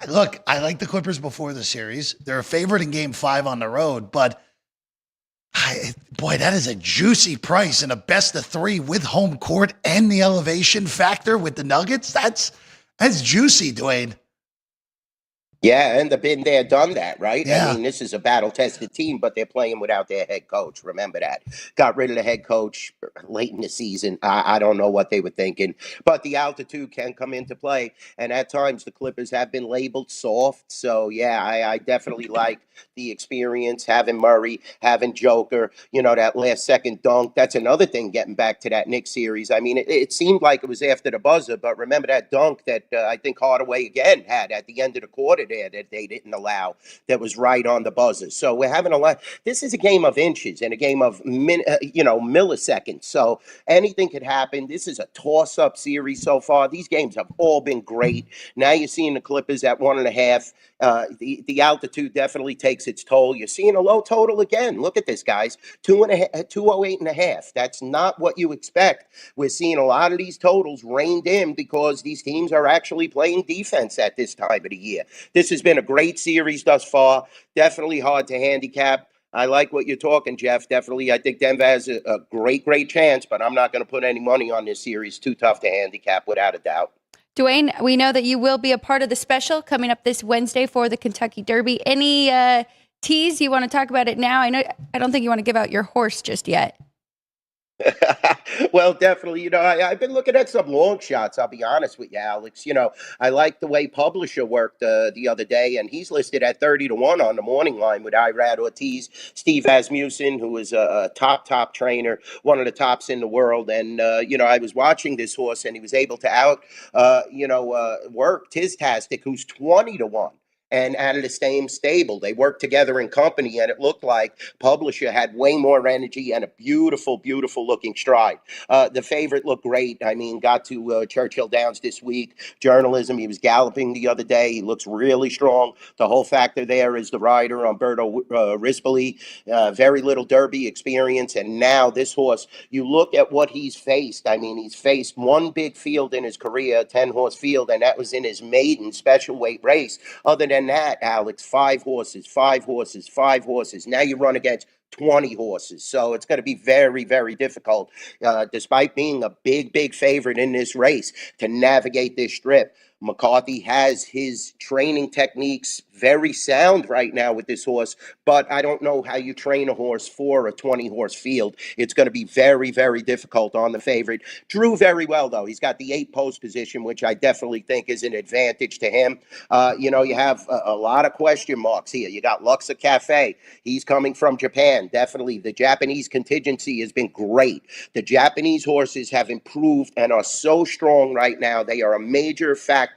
[SPEAKER 3] Look, I like the Clippers before the series. They're a favorite in Game 5 on the road, but that is a juicy price and a best-of-3 with home court and the elevation factor with the Nuggets. That's juicy, Dwayne.
[SPEAKER 5] Yeah, and they've been there, done that, right?
[SPEAKER 3] Yeah.
[SPEAKER 5] I mean, this is a battle-tested team, but they're playing without their head coach. Remember that. Got rid of the head coach late in the season. I don't know what they were thinking, but the altitude can come into play, and at times the Clippers have been labeled soft. So, yeah, I definitely like the experience, having Murray, having Joker, that last-second dunk. That's another thing, getting back to that Knicks series. I mean, it seemed like it was after the buzzer, but remember that dunk that I think Hardaway again had at the end of the quarter there that they didn't allow, that was right on the buzzer. So we're having a lot. This is a game of inches and a game of milliseconds. So anything could happen. This is a toss-up series so far. These games have all been great. Now you're seeing the Clippers at 1.5. The altitude definitely takes its toll. You're seeing a low total again. Look at this, guys. 208.5. That's not what you expect. We're seeing a lot of these totals reined in because these teams are actually playing defense at this time of the year. This has been a great series thus far. Definitely hard to handicap. I like what you're talking, Jeff. Definitely, I think Denver has a great chance, but I'm not going to put any money on this series. Too tough to handicap, without a doubt.
[SPEAKER 4] Dwayne, we know that you will be a part of the special coming up this Wednesday for the Kentucky Derby. Any tease you want to talk about it now? I don't think you want to give out your horse just yet.
[SPEAKER 5] Well, definitely. I've been looking at some long shots. I'll be honest with you, Alex. I like the way Publisher worked the other day, and he's listed at 30-1 on the morning line with Irad Ortiz, Steve Asmussen, who is a top trainer, one of the tops in the world. And I was watching this horse, and he was able to work Tistastic, who's 20-1. And out of the same stable. They worked together in company, and it looked like Publisher had way more energy and a beautiful looking stride. The favorite looked great. I mean, got to Churchill Downs this week. Journalism, he was galloping the other day. He looks really strong. The whole factor there is the rider, Umberto Rispoli, very little Derby experience. And now this horse, you look at what he's faced. I mean, he's faced one big field in his career, a 10-horse field, and that was in his maiden special weight race. Other than that, Alex, 5 horses. Now you run against 20 horses. So it's going to be very, very difficult, despite being a big favorite in this race, to navigate this strip. McCarthy has his training techniques very sound right now with this horse, but I don't know how you train a horse for a 20-horse field. It's going to be very, very difficult on the favorite. Drew very well, though. He's got the 8-post position, which I definitely think is an advantage to him. You have a lot of question marks here. You got Luxa Cafe. He's coming from Japan. Definitely. The Japanese contingency has been great. The Japanese horses have improved and are so strong right now. They are a major factor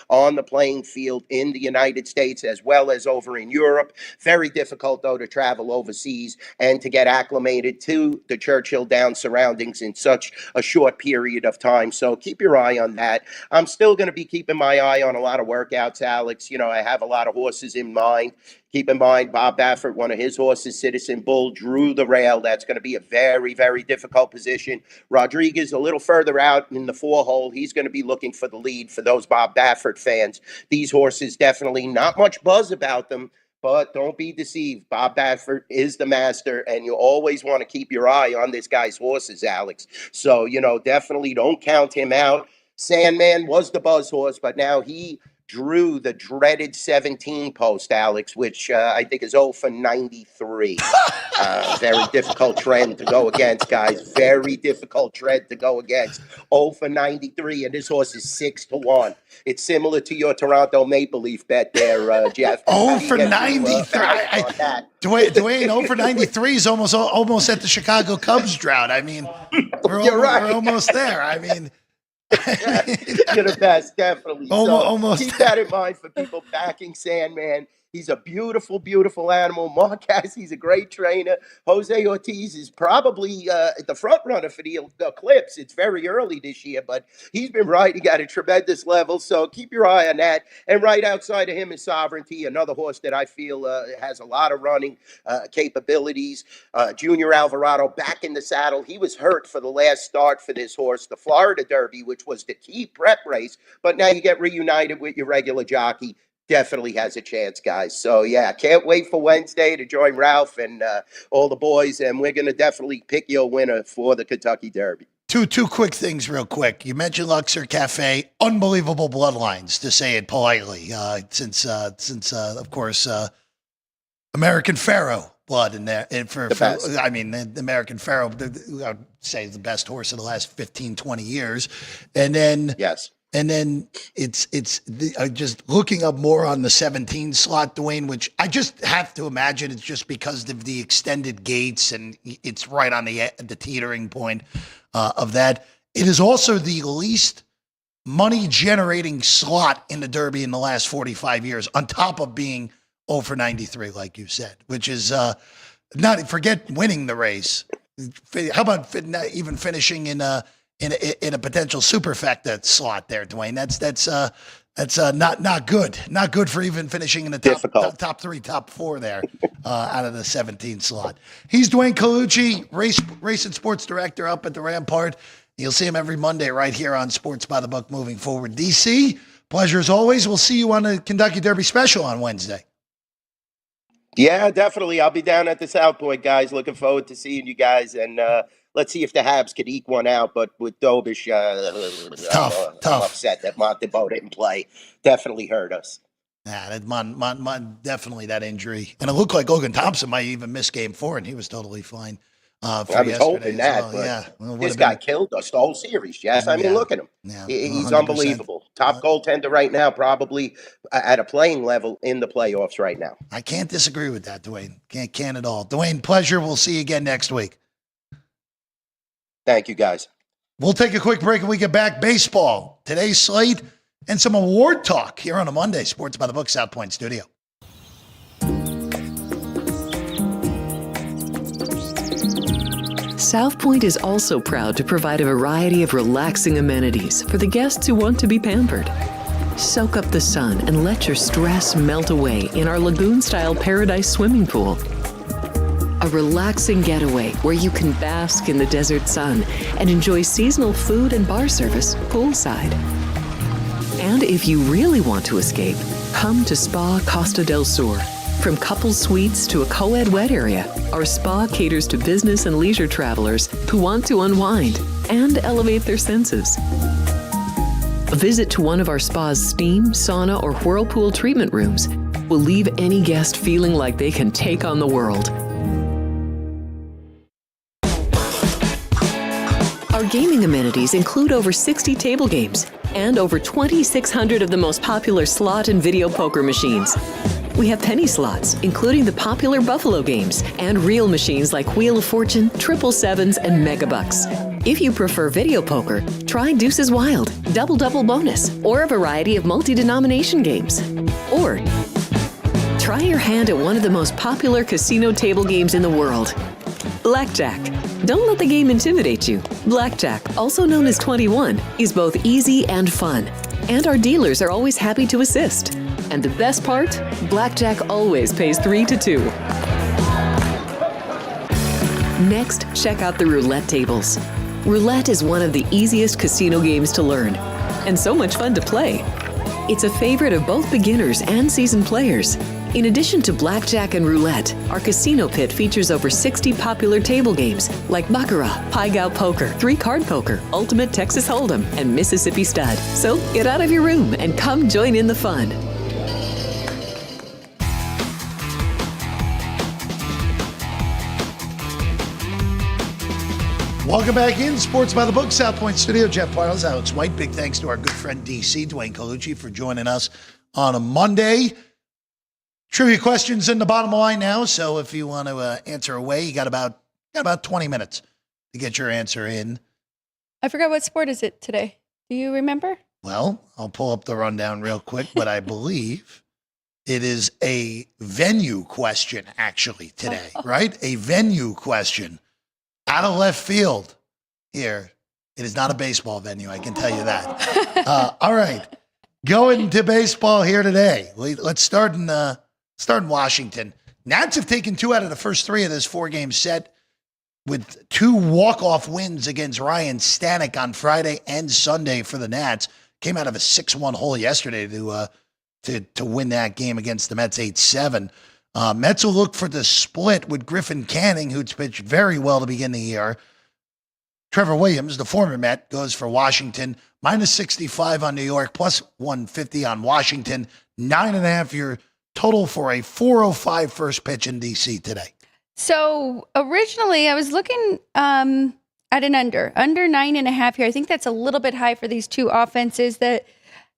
[SPEAKER 5] on the playing field in the United States as well as over in Europe. Very difficult, though, to travel overseas and to get acclimated to the Churchill Downs surroundings in such a short period of time. So keep your eye on that. I'm still going to be keeping my eye on a lot of workouts, Alex. I have a lot of horses in mind. Keep in mind, Bob Baffert, one of his horses, Citizen Bull, drew the rail. That's going to be a very, very difficult position. Rodriguez, a little further out in the 4-hole, he's going to be looking for the lead for those Bob Baffert fans. These horses, definitely not much buzz about them, but don't be deceived. Bob Baffert is the master, and you always want to keep your eye on this guy's horses, Alex. So, definitely don't count him out. Sandman was the buzz horse, but now he drew the dreaded 17 post, Alex, which I think is 0 for 93. Very difficult trend to go against, guys. Very difficult trend to go against. 0 for 93, and this horse is 6-1. It's similar to your Toronto Maple Leaf bet there, Jeff.
[SPEAKER 3] 0 for 93. Dwayne, 0 for 93 is almost at the Chicago Cubs drought. I mean, we're almost there. I mean,
[SPEAKER 5] you're the best, definitely.
[SPEAKER 3] Almost.
[SPEAKER 5] Keep that in mind for people backing Sandman. He's a beautiful animal. Marquez, he's a great trainer. Jose Ortiz is probably the front runner for the Eclipse. It's very early this year, but he's been riding at a tremendous level. So keep your eye on that. And right outside of him is Sovereignty, another horse that I feel has a lot of running capabilities. Junior Alvarado back in the saddle. He was hurt for the last start for this horse, the Florida Derby, which was the key prep race. But now you get reunited with your regular jockey. Definitely has a chance, guys. So, yeah, can't wait for Wednesday to join Ralph and all the boys, and we're going to definitely pick your winner for the Kentucky Derby.
[SPEAKER 3] Two quick things real quick. You mentioned Luxor Cafe, unbelievable bloodlines, to say it politely, since of course, American Pharaoh blood in there. And the American Pharaoh, I would say the best horse of the last 15, 20 years. And then,
[SPEAKER 5] yes.
[SPEAKER 3] And then it's just looking up more on the 17 slot, Dwayne, which I just have to imagine it's just because of the extended gates and it's right on the teetering point of that. It is also the least money generating slot in the Derby in the last 45 years, on top of being 0 for 93, like you said, which is forget winning the race. How about even finishing in a potential superfecta slot there, Dwayne? That's not good. Not good for even finishing in the top three, top four there out of the 17 slot. He's Dwayne Colucci, race and sports director up at the Rampart. You'll see him every Monday right here on Sports by the Book moving forward. DC, pleasure as always. We'll see you on the Kentucky Derby special on Wednesday.
[SPEAKER 5] Yeah, definitely. I'll be down at the South Point, guys. Looking forward to seeing you guys. And let's see if the Habs could eke one out. But with Dobish, I'm upset that Montebo didn't play. Definitely hurt us.
[SPEAKER 3] Yeah, definitely that injury. And it looked like Logan Thompson might even miss game 4, and he was totally fine.
[SPEAKER 5] I was hoping that, but this guy killed us the whole series, Jess. I mean, look at him. Yeah, he's 100%. Unbelievable. Top goaltender right now, probably at a playing level in the playoffs right now.
[SPEAKER 3] I can't disagree with that, Dwayne. Can't at all. Dwayne, pleasure. We'll see you again next week.
[SPEAKER 5] Thank you, guys.
[SPEAKER 3] We'll take a quick break and we get back. Baseball, today's slate, and some award talk here on a Monday. Sports by the Book, South Point Studio.
[SPEAKER 1] South Point is also proud to provide a variety of relaxing amenities for the guests who want to be pampered. Soak up the sun and let your stress melt away in our lagoon-style paradise swimming pool. A relaxing getaway where you can bask in the desert sun and enjoy seasonal food and bar service poolside. And if you really want to escape, come to Spa Costa del Sur. From couple suites to a co-ed wet area, our spa caters to business and leisure travelers who want to unwind and elevate their senses. A visit to one of our spa's steam, sauna, or whirlpool treatment rooms will leave any guest feeling like they can take on the world. Our gaming amenities include over 60 table games and over 2,600 of the most popular slot and video poker machines. We have penny slots, including the popular Buffalo games, and real machines like Wheel of Fortune, Triple Sevens, and Megabucks. If you prefer video poker, try Deuces Wild, Double Double Bonus, or a variety of multi-denomination games. Or try your hand at one of the most popular casino table games in the world, Blackjack. Don't let the game intimidate you. Blackjack, also known as 21, is both easy and fun. And our dealers are always happy to assist. And the best part? Blackjack always pays 3 to 2. Next, check out the roulette tables. Roulette is one of the easiest casino games to learn, and so much fun to play. It's a favorite of both beginners and seasoned players. In addition to blackjack and roulette, our casino pit features over 60 popular table games like Baccarat, Pai Gow Poker, 3-Card Poker, Ultimate Texas Hold'em, and Mississippi Stud. So get out of your room and come join in the fun.
[SPEAKER 3] Welcome back in Sports by the Book, South Point Studio. Jeff Parles, Alex White. Big thanks to our good friend DC, Dwayne Colucci, for joining us on a Monday. Trivia questions in the bottom line now, so if you want to answer away, you got about 20 minutes to get your answer in.
[SPEAKER 4] I forgot what sport is it today. Do you remember?
[SPEAKER 3] Well, I'll pull up the rundown real quick, but I believe it is a venue question actually today, right? A venue question. Out of left field here. It is not a baseball venue, I can tell you that. All right. Going to baseball here today. Let's start in Washington. Nats have taken 2 out of the first 3 of this 4-game set with 2 walk-off wins against Ryan Stanek on Friday and Sunday for the Nats. Came out of a 6-1 hole yesterday to win that game against the Mets 8-7. Mets will look for the split with Griffin Canning, who's pitched very well to begin the year. Trevor Williams, the former Met, goes for Washington. Minus 65 on New York, plus 150 on Washington. 9.5 your total for a 4:05 first pitch in D.C. today.
[SPEAKER 4] So originally I was looking at an under 9.5 here. I think that's a little bit high for these two offenses that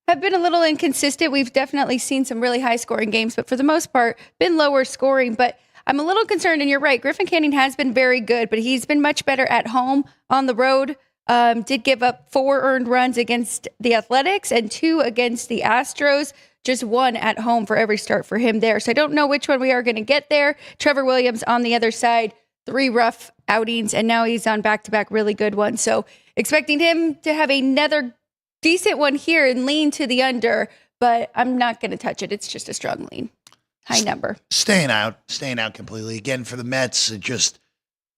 [SPEAKER 4] have been a little inconsistent. We've definitely seen some really high scoring games, but for the most part, been lower scoring. But I'm a little concerned, and you're right. Griffin Canning has been very good, but he's been much better at home. On the road, did give up 4 earned runs against the Athletics and 2 against the Astros. Just 1 at home for every start for him there. So I don't know which one we are going to get there. Trevor Williams on the other side, 3 rough outings, and now he's on back-to-back really good ones. So expecting him to have another decent one here and lean to the under, but I'm not going to touch it. It's just a strong lean. High number. Staying out
[SPEAKER 3] completely. Again, for the Mets, just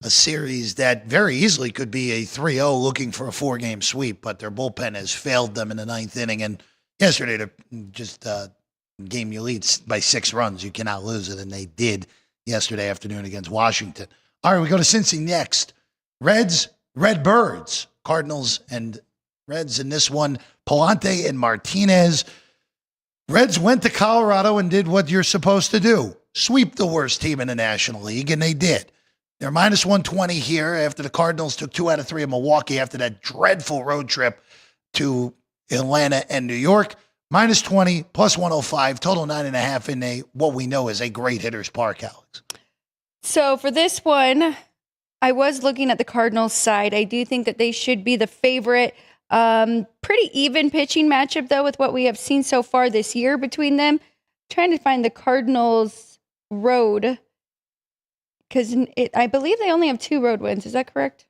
[SPEAKER 3] a series that very easily could be a 3-0 looking for a 4-game sweep, but their bullpen has failed them in the 9th inning. And yesterday, to just game you lead by 6 runs, you cannot lose it, and they did yesterday afternoon against Washington. All right, we go to Cincy next. Redbirds, Cardinals and Reds in this one. Palante and Martinez. Reds went to Colorado and did what you're supposed to do. Sweep the worst team in the National League, and they did. They're minus 120 here after the Cardinals took 2 out of 3 in Milwaukee after that dreadful road trip to Atlanta and New York. Minus 20, plus 105, total 9.5 in what we know is a great hitter's park, Alex.
[SPEAKER 4] So for this one, I was looking at the Cardinals side. I do think that they should be the favorite. Pretty even pitching matchup, though, with what we have seen so far this year between them. Trying to find the Cardinals road, because I believe they only have 2 road wins. Is that correct?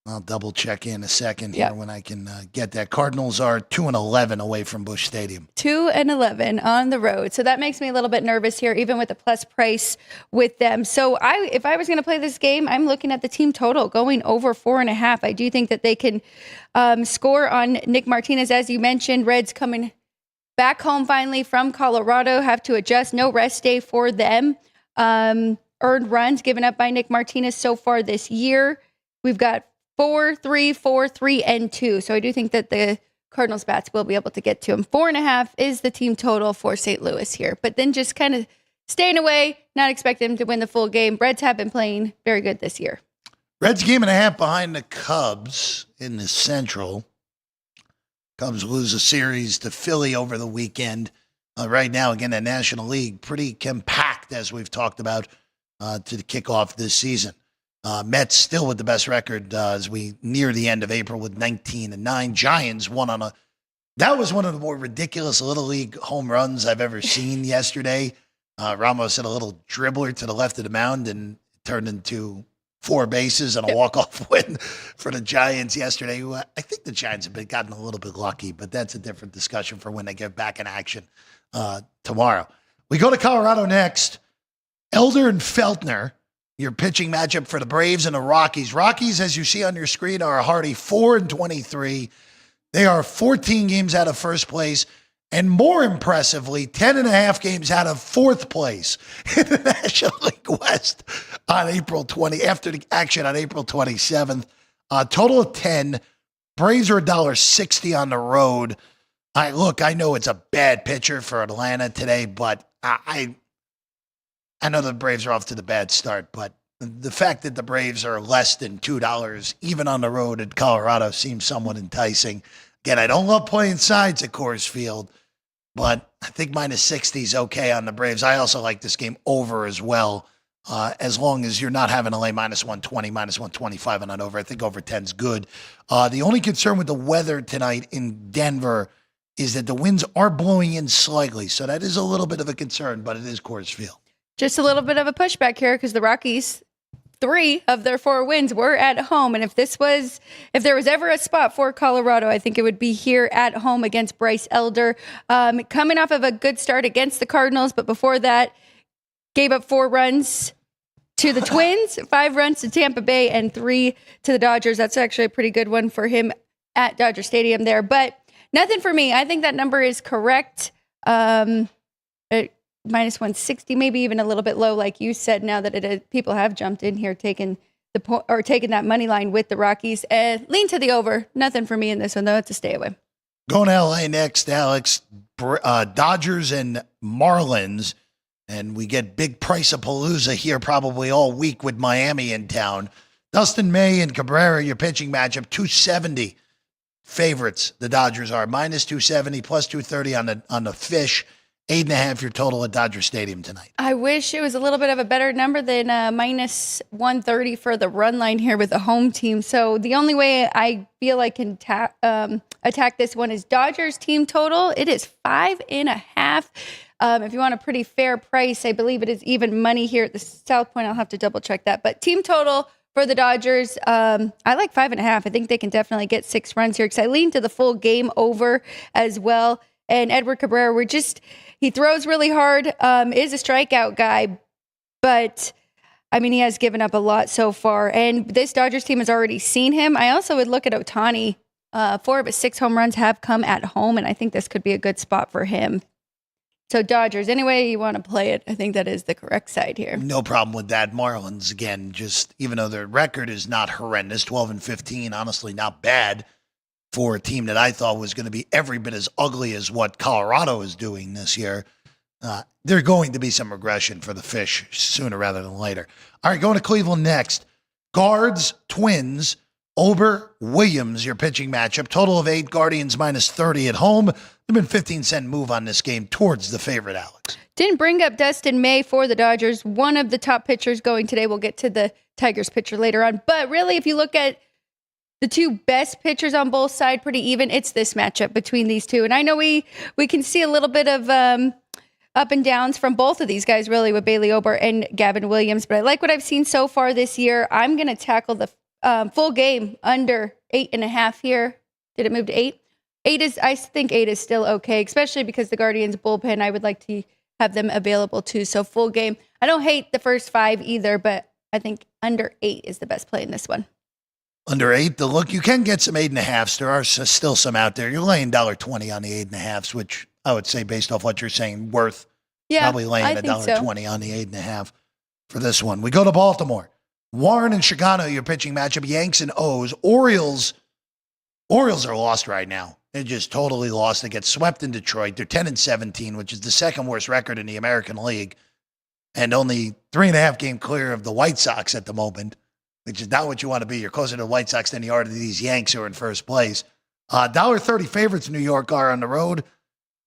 [SPEAKER 3] I'll double check in a second here when I can get that. Cardinals are 2-11 away from Busch Stadium.
[SPEAKER 4] 2-11 on the road. So that makes me a little bit nervous here, even with the plus price with them. So if I was going to play this game, I'm looking at the team total going over 4.5. I do think that they can score on Nick Martinez. As you mentioned, Reds coming back home finally from Colorado, have to adjust. No rest day for them. Earned runs given up by Nick Martinez so far this year. We've got 4-3, 4-3, and 2. So I do think that the Cardinals bats will be able to get to him. 4.5 is the team total for St. Louis here. But then just kind of staying away, not expecting them to win the full game. Reds have been playing very good this year.
[SPEAKER 3] Reds 1.5 behind the Cubs in the Central. Cubs lose a series to Philly over the weekend. Right now, again, the National League pretty compact, as we've talked about, to kick off this season. Mets still with the best record as we near the end of April with 19-9. Giants won on that was one of the more ridiculous Little League home runs I've ever seen yesterday. Ramos hit a little dribbler to the left of the mound and turned into 4 bases and a walk-off win for the Giants yesterday. I think the Giants have gotten a little bit lucky, but that's a different discussion for when they get back in action tomorrow. We go to Colorado next. Elder and Feltner, your pitching matchup for the Braves and the Rockies. Rockies, as you see on your screen, are a hearty 4-23. They are 14 games out of first place, and more impressively, 10.5 games out of 4th place in the National League West on April 20, after the action on April 27th. Total of 10. Braves are $1.60 on the road. I know it's a bad pitcher for Atlanta today, but I know the Braves are off to the bad start, but the fact that the Braves are less than $2, even on the road at Colorado, seems somewhat enticing. Again, I don't love playing sides at Coors Field, but I think minus 60 is okay on the Braves. I also like this game over as well, as long as you're not having to lay minus 120, minus 125 on that over. I think over 10 is good. The only concern with the weather tonight in Denver is that the winds are blowing in slightly, so that is a little bit of a concern, but it is Coors Field.
[SPEAKER 4] Just a little bit of a pushback here because the Rockies, 3 of their 4 wins were at home. And if there was ever a spot for Colorado, I think it would be here at home against Bryce Elder. Coming off of a good start against the Cardinals, but before that, gave up 4 runs to the Twins, 5 runs to Tampa Bay, and 3 to the Dodgers. That's actually a pretty good one for him at Dodger Stadium there. But nothing for me. I think that number is correct. Minus 160, maybe even a little bit low, like you said, now that people have jumped in here, taking or taking that money line with the Rockies. Lean to the over. Nothing for me in this one, though. It's a stay away.
[SPEAKER 3] Going to LA next, Alex. Dodgers and Marlins. And we get big price of Palooza here probably all week with Miami in town. Dustin May and Cabrera, your pitching matchup, 270 favorites. The Dodgers are minus 270, plus 230 on the fish. 8.5 your total at Dodger Stadium tonight.
[SPEAKER 4] I wish it was a little bit of a better number than minus 130 for the run line here with the home team. So the only way I feel I can attack this one is Dodgers team total. It is 5.5. If you want a pretty fair price, I believe it is even money here at the South Point. I'll have to double check that. But team total for the Dodgers, I like 5.5. I think they can definitely get 6 runs here because I lean to the full game over as well. And Edward Cabrera, he throws really hard, is a strikeout guy, but I mean, he has given up a lot so far. And this Dodgers team has already seen him. I also would look at Ohtani. 4 of his 6 home runs have come at home, and I think this could be a good spot for him. So Dodgers, any way you want to play it, I think that is the correct side here.
[SPEAKER 3] No problem with that. Marlins, again, just even though their record is not horrendous, 12-15, honestly not bad for a team that I thought was going to be every bit as ugly as what Colorado is doing this year. There's going to be some regression for the fish sooner rather than later. All right, going to Cleveland next. Guards, Twins, Ober, Williams, your pitching matchup. Total of 8, Guardians minus 30 at home. There's been 15-cent move on this game towards the favorite, Alex.
[SPEAKER 4] Didn't bring up Dustin May for the Dodgers. One of the top pitchers going today. We'll get to the Tigers pitcher later on. But really, if you look at the 2 best pitchers on both sides, pretty even. It's this matchup between these 2. And I know we can see a little bit of up and downs from both of these guys, really, with Bailey Ober and Gavin Williams. But I like what I've seen so far this year. I'm going to tackle the full game under 8.5 here. Did it move to 8? I think 8 is still okay, especially because the Guardians bullpen, I would like to have them available too. So full game. I don't hate the first 5 either, but I think under 8 is the best play in this one.
[SPEAKER 3] Under 8, the look, you can get some 8.5s. There are still some out there. You're laying $1.20 on the 8.5s, which I would say, based off what you're saying, worth probably laying $1.20 on the 8.5 for this one. We go to Baltimore. Warren and Shigano, your pitching matchup. Yanks and O's. Orioles are lost right now. They're just totally lost. They get swept in Detroit. They're 10-17, which is the second worst record in the American League, and only 3.5 game clear of the White Sox at the moment, which is not what you want to be. You're closer to the White Sox than you are to these Yanks who are in first place. $1.30 favorites in New York are on the road.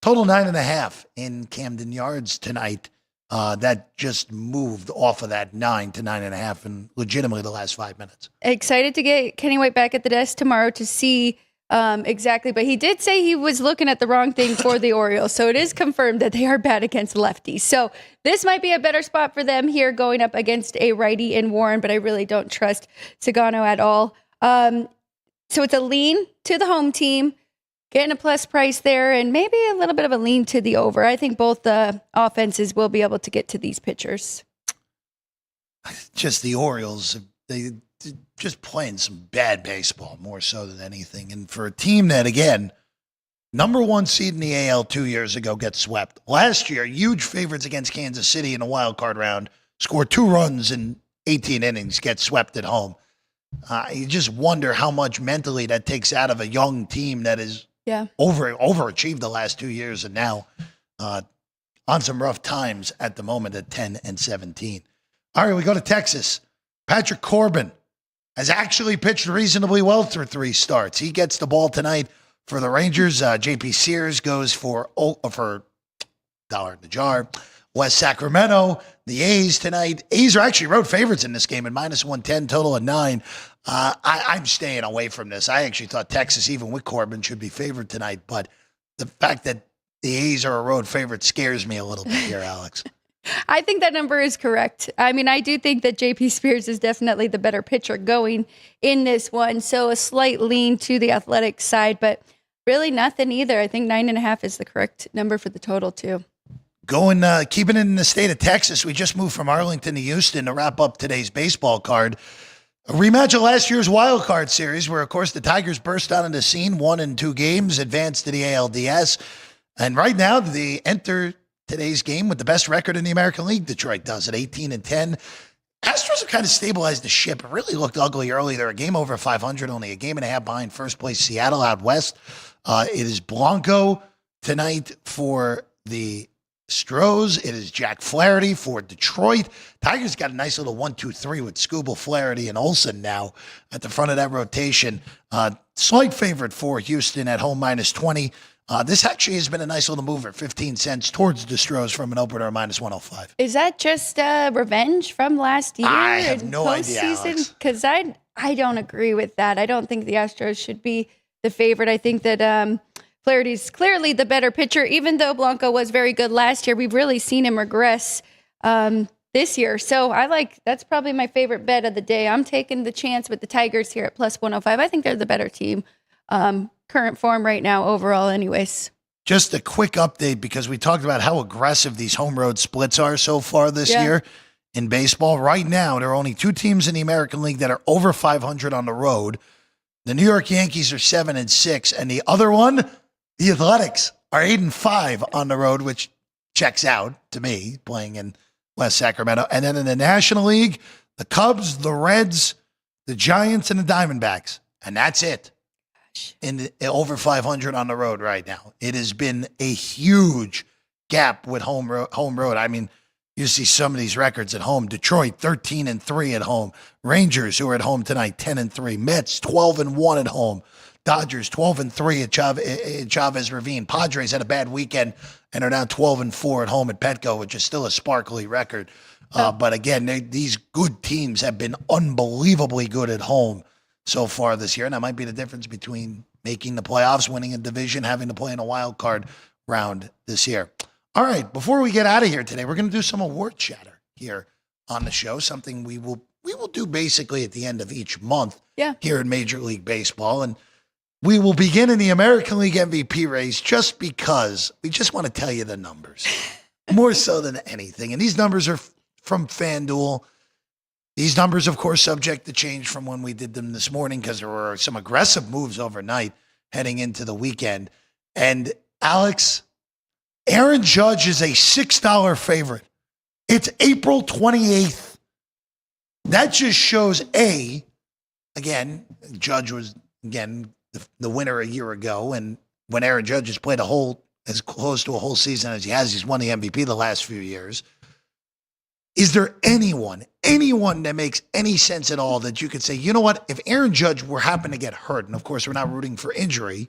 [SPEAKER 3] Total 9.5 in Camden Yards tonight. That just moved off of that 9 to 9.5 in legitimately the last 5 minutes. Excited
[SPEAKER 4] to get Kenny White back at the desk tomorrow to see exactly. But he did say he was looking at the wrong thing for the Orioles. So it is confirmed that they are bad against lefties. So this might be a better spot for them here going up against a righty in Warren, but I really don't trust Sagano at all. So it's a lean to the home team, getting a plus price there, and maybe a little bit of a lean to the over. I think both the offenses will be able to get to these pitchers.
[SPEAKER 3] Just the Orioles, they just playing some bad baseball more so than anything. And for a team that, again, number 1 seed in the AL 2 years ago, gets swept. Last year, huge favorites against Kansas City in the wild card round, scored 2 runs in 18 innings, get swept at home. You just wonder how much mentally that takes out of a young team that is overachieved the last 2 years and now on some rough times at the moment at 10-17. All right, we go to Texas. Patrick Corbin has actually pitched reasonably well through 3 starts. He gets the ball tonight for the Rangers. JP Sears goes for $1 in the jar. West Sacramento, the A's tonight. A's are actually road favorites in this game at minus 110, total of 9. I'm staying away from this. I actually thought Texas, even with Corbin, should be favored tonight. But the fact that the A's are a road favorite scares me a little bit here, Alex.
[SPEAKER 4] I think that number is correct. I mean, I do think that JP Spears is definitely the better pitcher going in this one. So a slight lean to the athletic side, but really nothing either. I think 9.5 is the correct number for the total too.
[SPEAKER 3] Keeping it in the state of Texas, we just moved from Arlington to Houston to wrap up today's baseball card. A rematch of last year's wild card series where, of course, the Tigers burst onto the scene, won in 2 games, advanced to the ALDS. And right now, they enter today's game with the best record in the American League. Detroit does at 18-10. Astros have kind of stabilized the ship. It really looked ugly early. They're a game over 500, only a game and a half behind first place Seattle out west. It is Blanco tonight for the Stros. It is Jack Flaherty for Detroit. Tigers got a nice little 1-2-3 with Skubal, Flaherty, and Olsen now at the front of that rotation. Slight favorite for Houston at home, -20. This actually has been a nice little mover, 15 cents towards the Stros from an opener of -105.
[SPEAKER 4] Is that just revenge from last year?
[SPEAKER 3] I have no idea,
[SPEAKER 4] Because I don't agree with that. I don't think the Astros should be the favorite. I think that Flaherty's clearly the better pitcher, even though Blanco was very good last year. We've really seen him regress this year. So that's probably my favorite bet of the day. I'm taking the chance with the Tigers here at +105. I think they're the better team. Current form right now overall anyways.
[SPEAKER 3] Just a quick update because we talked about how aggressive these home road splits are so far this year in baseball. Right now, there are only 2 teams in the American League that are over 500 on the road. The New York Yankees are 7-6, and the other one, the Athletics, are 8-5 on the road, which checks out to me, playing in West Sacramento. And then in the National League, the Cubs, the Reds, the Giants, and the Diamondbacks. And that's it. Over 500 on the road right now. It has been a huge gap with home road. I mean, you see some of these records at home. Detroit 13-3 at home. Rangers, who are at home tonight, 10-3. Mets 12-1 at home. Dodgers 12-3 at Chavez Ravine. Padres had a bad weekend and are now 12-4 at home at Petco, which is still a sparkly record. But again, these good teams have been unbelievably good at home so far this year, and that might be the difference between making the playoffs, winning a division, having to play in a wild card round this year. All right, before we get out of here today, we're going to do some award chatter here on the show, something we will do basically at the end of each month here in Major League Baseball, and we will begin in the American League MVP race just because we just want to tell you the numbers, more so than anything, and these numbers are from FanDuel. These numbers, of course, subject to change from when we did them this morning because there were some aggressive moves overnight heading into the weekend. And Alex, Aaron Judge is a $6 favorite. It's April 28th. That just shows, again, Judge was, the winner a year ago. And when Aaron Judge has played as close to a whole season as he has, he's won the MVP the last few years. Is there anyone that makes any sense at all that you could say, you know what, if Aaron Judge were happen to get hurt, and of course we're not rooting for injury,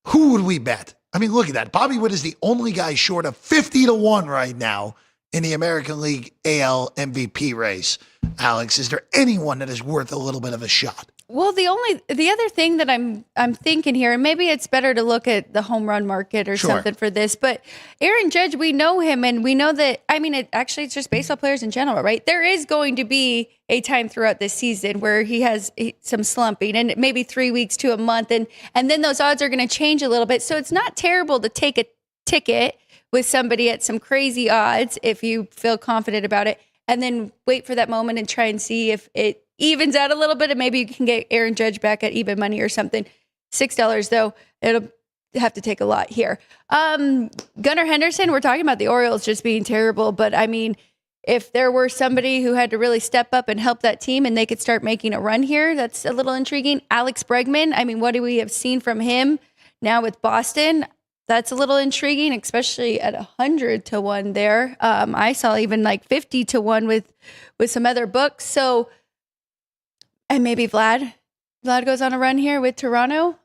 [SPEAKER 3] who would we bet? I mean, look at that. Bobby Witt is the only guy short of 50-1 right now in the American League AL MVP race. Alex, is there anyone that is worth a little bit of a shot?
[SPEAKER 4] Well, the other thing that I'm thinking here, and maybe it's better to look at the home run market or something for this, but Aaron Judge, we know him, and we know that, I mean, it's just baseball players in general, right? There is going to be a time throughout this season where he has some slumping, and maybe 3 weeks to a month, and then those odds are going to change a little bit. So it's not terrible to take a ticket with somebody at some crazy odds if you feel confident about it, and then wait for that moment and try and see if it evens out a little bit, and maybe you can get Aaron Judge back at even money or something. $6 though, it'll have to take a lot here. Gunnar Henderson, we're talking about the Orioles just being terrible, but I mean, if there were somebody who had to really step up and help that team and they could start making a run here, that's a little intriguing. Alex Bregman, I mean, what do we have seen from him now with Boston? That's a little intriguing, especially at 100-1 there. I saw even like 50-1 with some other books. So, and maybe Vlad goes on a run here with Toronto.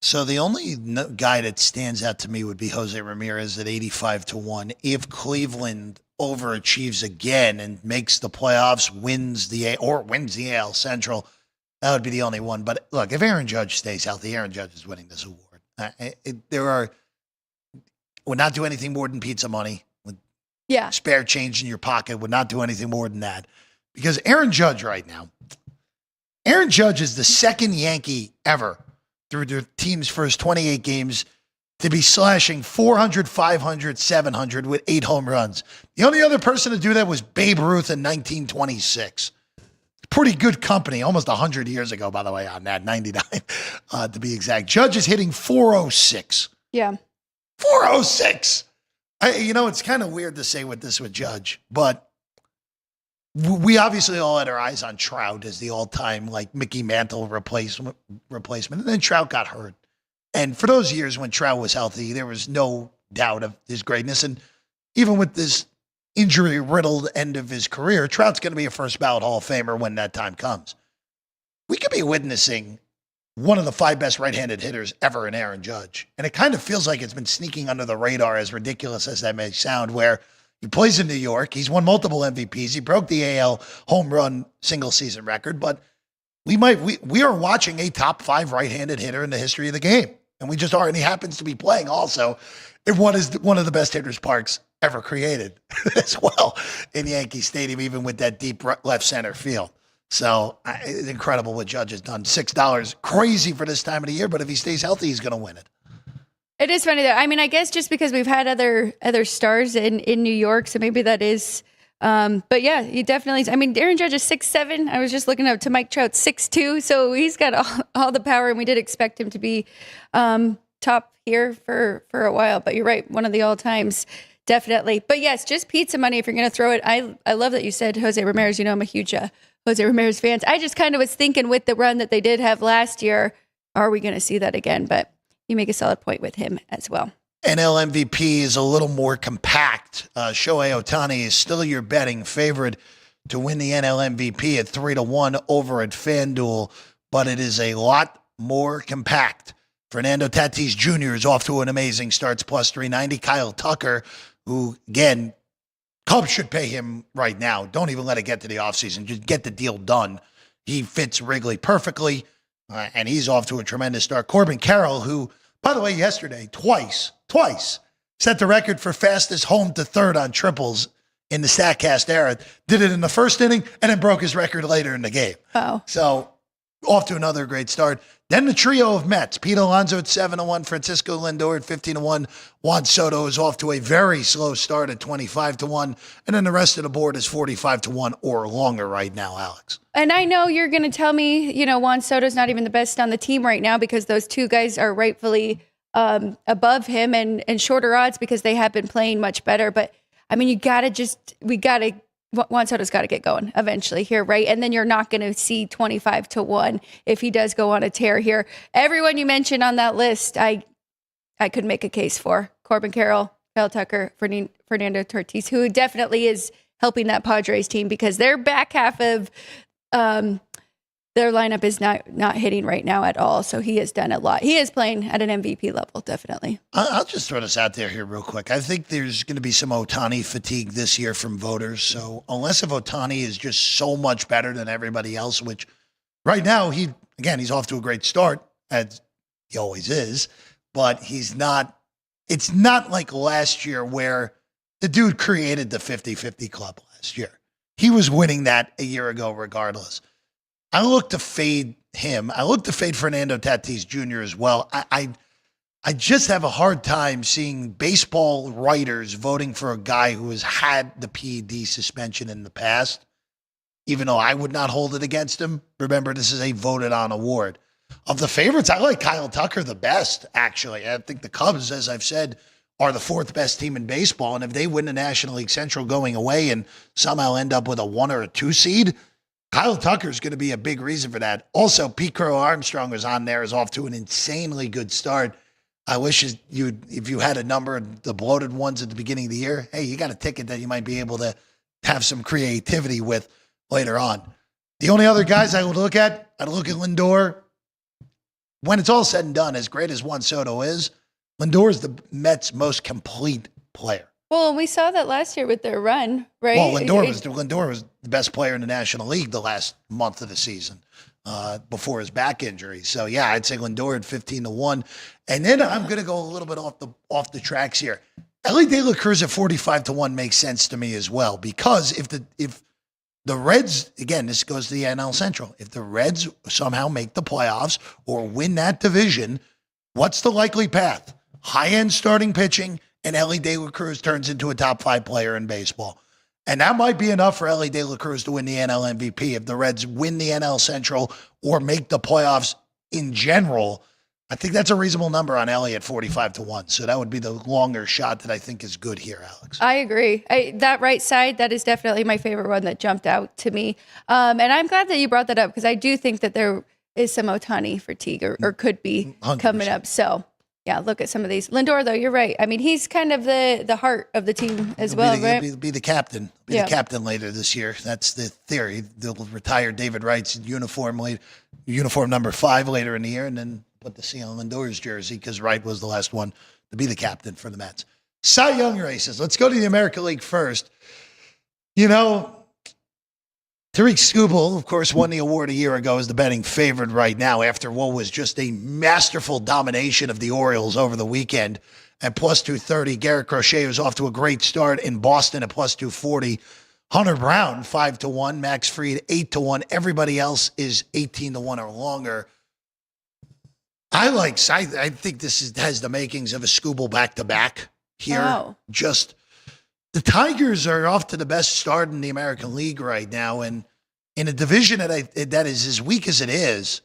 [SPEAKER 3] So the only guy that stands out to me would be Jose Ramirez at 85-1. If Cleveland overachieves again and makes the playoffs, wins the AL Central, that would be the only one. But look, if Aaron Judge stays healthy, Aaron Judge is winning this award. Would not do anything more than pizza money. Spare change in your pocket would not do anything more than that. Because Aaron Judge right now, Aaron Judge is the second Yankee ever through their team's first 28 games to be slashing 400, 500, 700 with 8 home runs. The only other person to do that was Babe Ruth in 1926. Pretty good company, almost 100 years ago, by the way, on that, 99 to be exact. Judge is hitting 406.
[SPEAKER 4] Yeah.
[SPEAKER 3] 406. It's kind of weird to say with Judge, but we obviously all had our eyes on Trout as the all-time like Mickey Mantle replacement, and then Trout got hurt. And for those years when Trout was healthy, there was no doubt of his greatness. And even with this injury-riddled end of his career, Trout's going to be a first-ballot Hall of Famer when that time comes. We could be witnessing one of the 5 best right-handed hitters ever in Aaron Judge. And it kind of feels like it's been sneaking under the radar, as ridiculous as that may sound, where he plays in New York. He's won multiple MVPs. He broke the AL home run single-season record. But we are watching a top 5 right-handed hitter in the history of the game. And we just are. And he happens to be playing also in what is one of the best hitters' parks ever created as well in Yankee Stadium, even with that deep left center field. So it's incredible what Judge has done. $6, crazy for this time of the year, but if he stays healthy, he's going to win it.
[SPEAKER 4] It is funny though. I mean, I guess just because we've had other stars in New York, so maybe that is. But yeah, he definitely. I mean, Aaron Judge is 6'7". I was just looking up to Mike Trout 6'2", so he's got all the power, and we did expect him to be top here for a while. But you're right, one of the all times. Definitely. But yes, just pizza money if you're going to throw it. I love that you said Jose Ramirez. You know, I'm a huge Jose Ramirez fan. I just kind of was thinking with the run that they did have last year, are we going to see that again? But you make a solid point with him as well.
[SPEAKER 3] NL MVP is a little more compact. Shohei Ohtani is still your betting favorite to win the NL MVP at 3-1 over at FanDuel, but it is a lot more compact. Fernando Tatis Jr. is off to an amazing starts, plus 390. Kyle Tucker, who, again, Cubs should pay him right now. Don't even let it get to the offseason. Just get the deal done. He fits Wrigley perfectly, and he's off to a tremendous start. Corbin Carroll, who, by the way, yesterday, twice, set the record for fastest home to third on triples in the StatCast era. Did it in the first inning and then broke his record later in the game.
[SPEAKER 4] Oh.
[SPEAKER 3] So off to another great start. Then the trio of Mets, Pete Alonso at 7-1, Francisco Lindor at 15-1, Juan Soto is off to a very slow start at 25-1, and then the rest of the board is 45-1 or longer right now, Alex.
[SPEAKER 4] And I know you're going to tell me, you know, Juan Soto's not even the best on the team right now because those two guys are rightfully above him and shorter odds because they have been playing much better. But, I mean, Juan Soto's got to get going eventually here, right? And then you're not going to see 25-1 if he does go on a tear here. Everyone you mentioned on that list, I could make a case for. Corbin Carroll, Kyle Tucker, Fernando Tatis, who definitely is helping that Padres team because their back half of their lineup is not hitting right now at all. So he has done a lot. He is playing at an MVP level, definitely.
[SPEAKER 3] I'll just throw this out there here real quick. I think there's going to be some Ohtani fatigue this year from voters. So unless if Ohtani is just so much better than everybody else, which right now he's off to a great start, as he always is, but he's not. It's not like last year where the dude created the 50-50 club last year. He was winning that a year ago regardless. I look to fade him. I look to fade Fernando Tatis Jr. as well. I just have a hard time seeing baseball writers voting for a guy who has had the PED suspension in the past, even though I would not hold it against him. Remember, this is a voted on award. Of the favorites, I like Kyle Tucker the best, actually. I think the Cubs, as I've said, are the 4th best team in baseball. And if they win the National League Central going away and somehow end up with a 1 or a 2 seed, Kyle Tucker is going to be a big reason for that. Also, Pete Crow Armstrong is on there, is off to an insanely good start. I wish if you had a number of the bloated ones at the beginning of the year, hey, you got a ticket that you might be able to have some creativity with later on. The only other guys I would look at, I'd look at Lindor. When it's all said and done, as great as Juan Soto is, Lindor is the Mets' most complete player.
[SPEAKER 4] Well, we saw that last year with their run, right?
[SPEAKER 3] Well, Lindor was the best player in the National League the last month of the season before his back injury. So, yeah, I'd say Lindor at 15-1. And then I'm going to go a little bit off the tracks here. Ellie De La Cruz at 45-1 makes sense to me as well because if the Reds, again, this goes to the NL Central, if the Reds somehow make the playoffs or win that division, what's the likely path? High-end starting pitching, and Ellie De La Cruz turns into a top 5 player in baseball. And that might be enough for Ellie De La Cruz to win the NL MVP. If the Reds win the NL Central or make the playoffs in general, I think that's a reasonable number on Ellie at 45-1. So that would be the longer shot that I think is good here, Alex.
[SPEAKER 4] I agree. That right side, that is definitely my favorite one that jumped out to me. And I'm glad that you brought that up because I do think that there is some Ohtani fatigue or could be
[SPEAKER 3] 100%.
[SPEAKER 4] coming up. So, yeah, look at some of these. Lindor, though, you're right. I mean, he's kind of the heart of the team as right?
[SPEAKER 3] Be the captain. The captain later this year. That's the theory. They'll retire David Wright's uniform number 5 later in the year, and then put the C on Lindor's jersey because Wright was the last one to be the captain for the Mets. Cy Young races. Let's go to the American League first. You know, Tariq Skubal, of course, won the award a year ago as the betting favorite right now after what was just a masterful domination of the Orioles over the weekend at plus 230. Garrett Crochet was off to a great start in Boston at plus 240. Hunter Brown, 5-1. Max Fried, 8-1. Everybody else is 18-1 or longer. I think this has the makings of a Skubal back-to-back here.
[SPEAKER 4] Oh.
[SPEAKER 3] Just the Tigers are off to the best start in the American League right now, and in a division that is as weak as it is,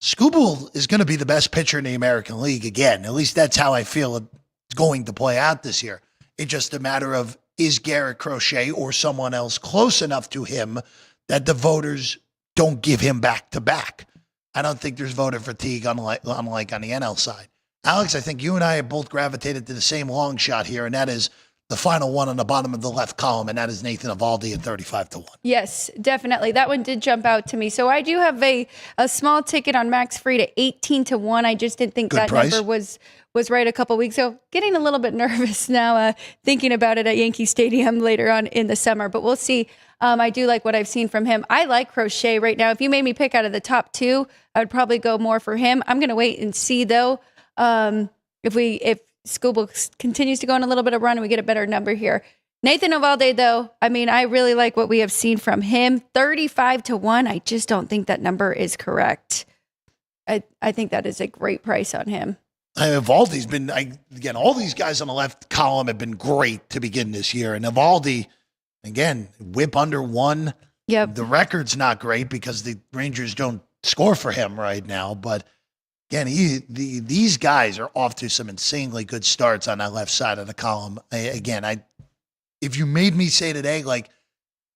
[SPEAKER 3] Skubal is going to be the best pitcher in the American League again. At least that's how I feel it's going to play out this year. It's just a matter of, is Garrett Crochet or someone else close enough to him that the voters don't give him back-to-back? I don't think there's voter fatigue unlike on the NL side. Alex, I think you and I have both gravitated to the same long shot here, and that is the final one on the bottom of the left column, and that is Nathan Eovaldi at 35-1.
[SPEAKER 4] Yes, definitely. That one did jump out to me. So I do have a small ticket on Max Fried at 18-1. I just didn't think
[SPEAKER 3] Good
[SPEAKER 4] that
[SPEAKER 3] price.
[SPEAKER 4] number was right a couple weeks ago. Getting a little bit nervous now thinking about it at Yankee Stadium later on in the summer, but we'll see. I do like what I've seen from him. I like Crochet right now. If you made me pick out of the top 2, I would probably go more for him. I'm going to wait and see, though, if Skubal continues to go on a little bit of run and we get a better number here. Nathan Eovaldi, though, I mean, I really like what we have seen from him. 35-1. I just don't think that number is correct. I think that is a great price on him.
[SPEAKER 3] Eovaldi's been, again, all these guys on the left column have been great to begin this year. And Eovaldi, again, whip under 1.
[SPEAKER 4] Yep.
[SPEAKER 3] The record's not great because the Rangers don't score for him right now. But, again, these guys are off to some insanely good starts on that left side of the column. If you made me say today, like,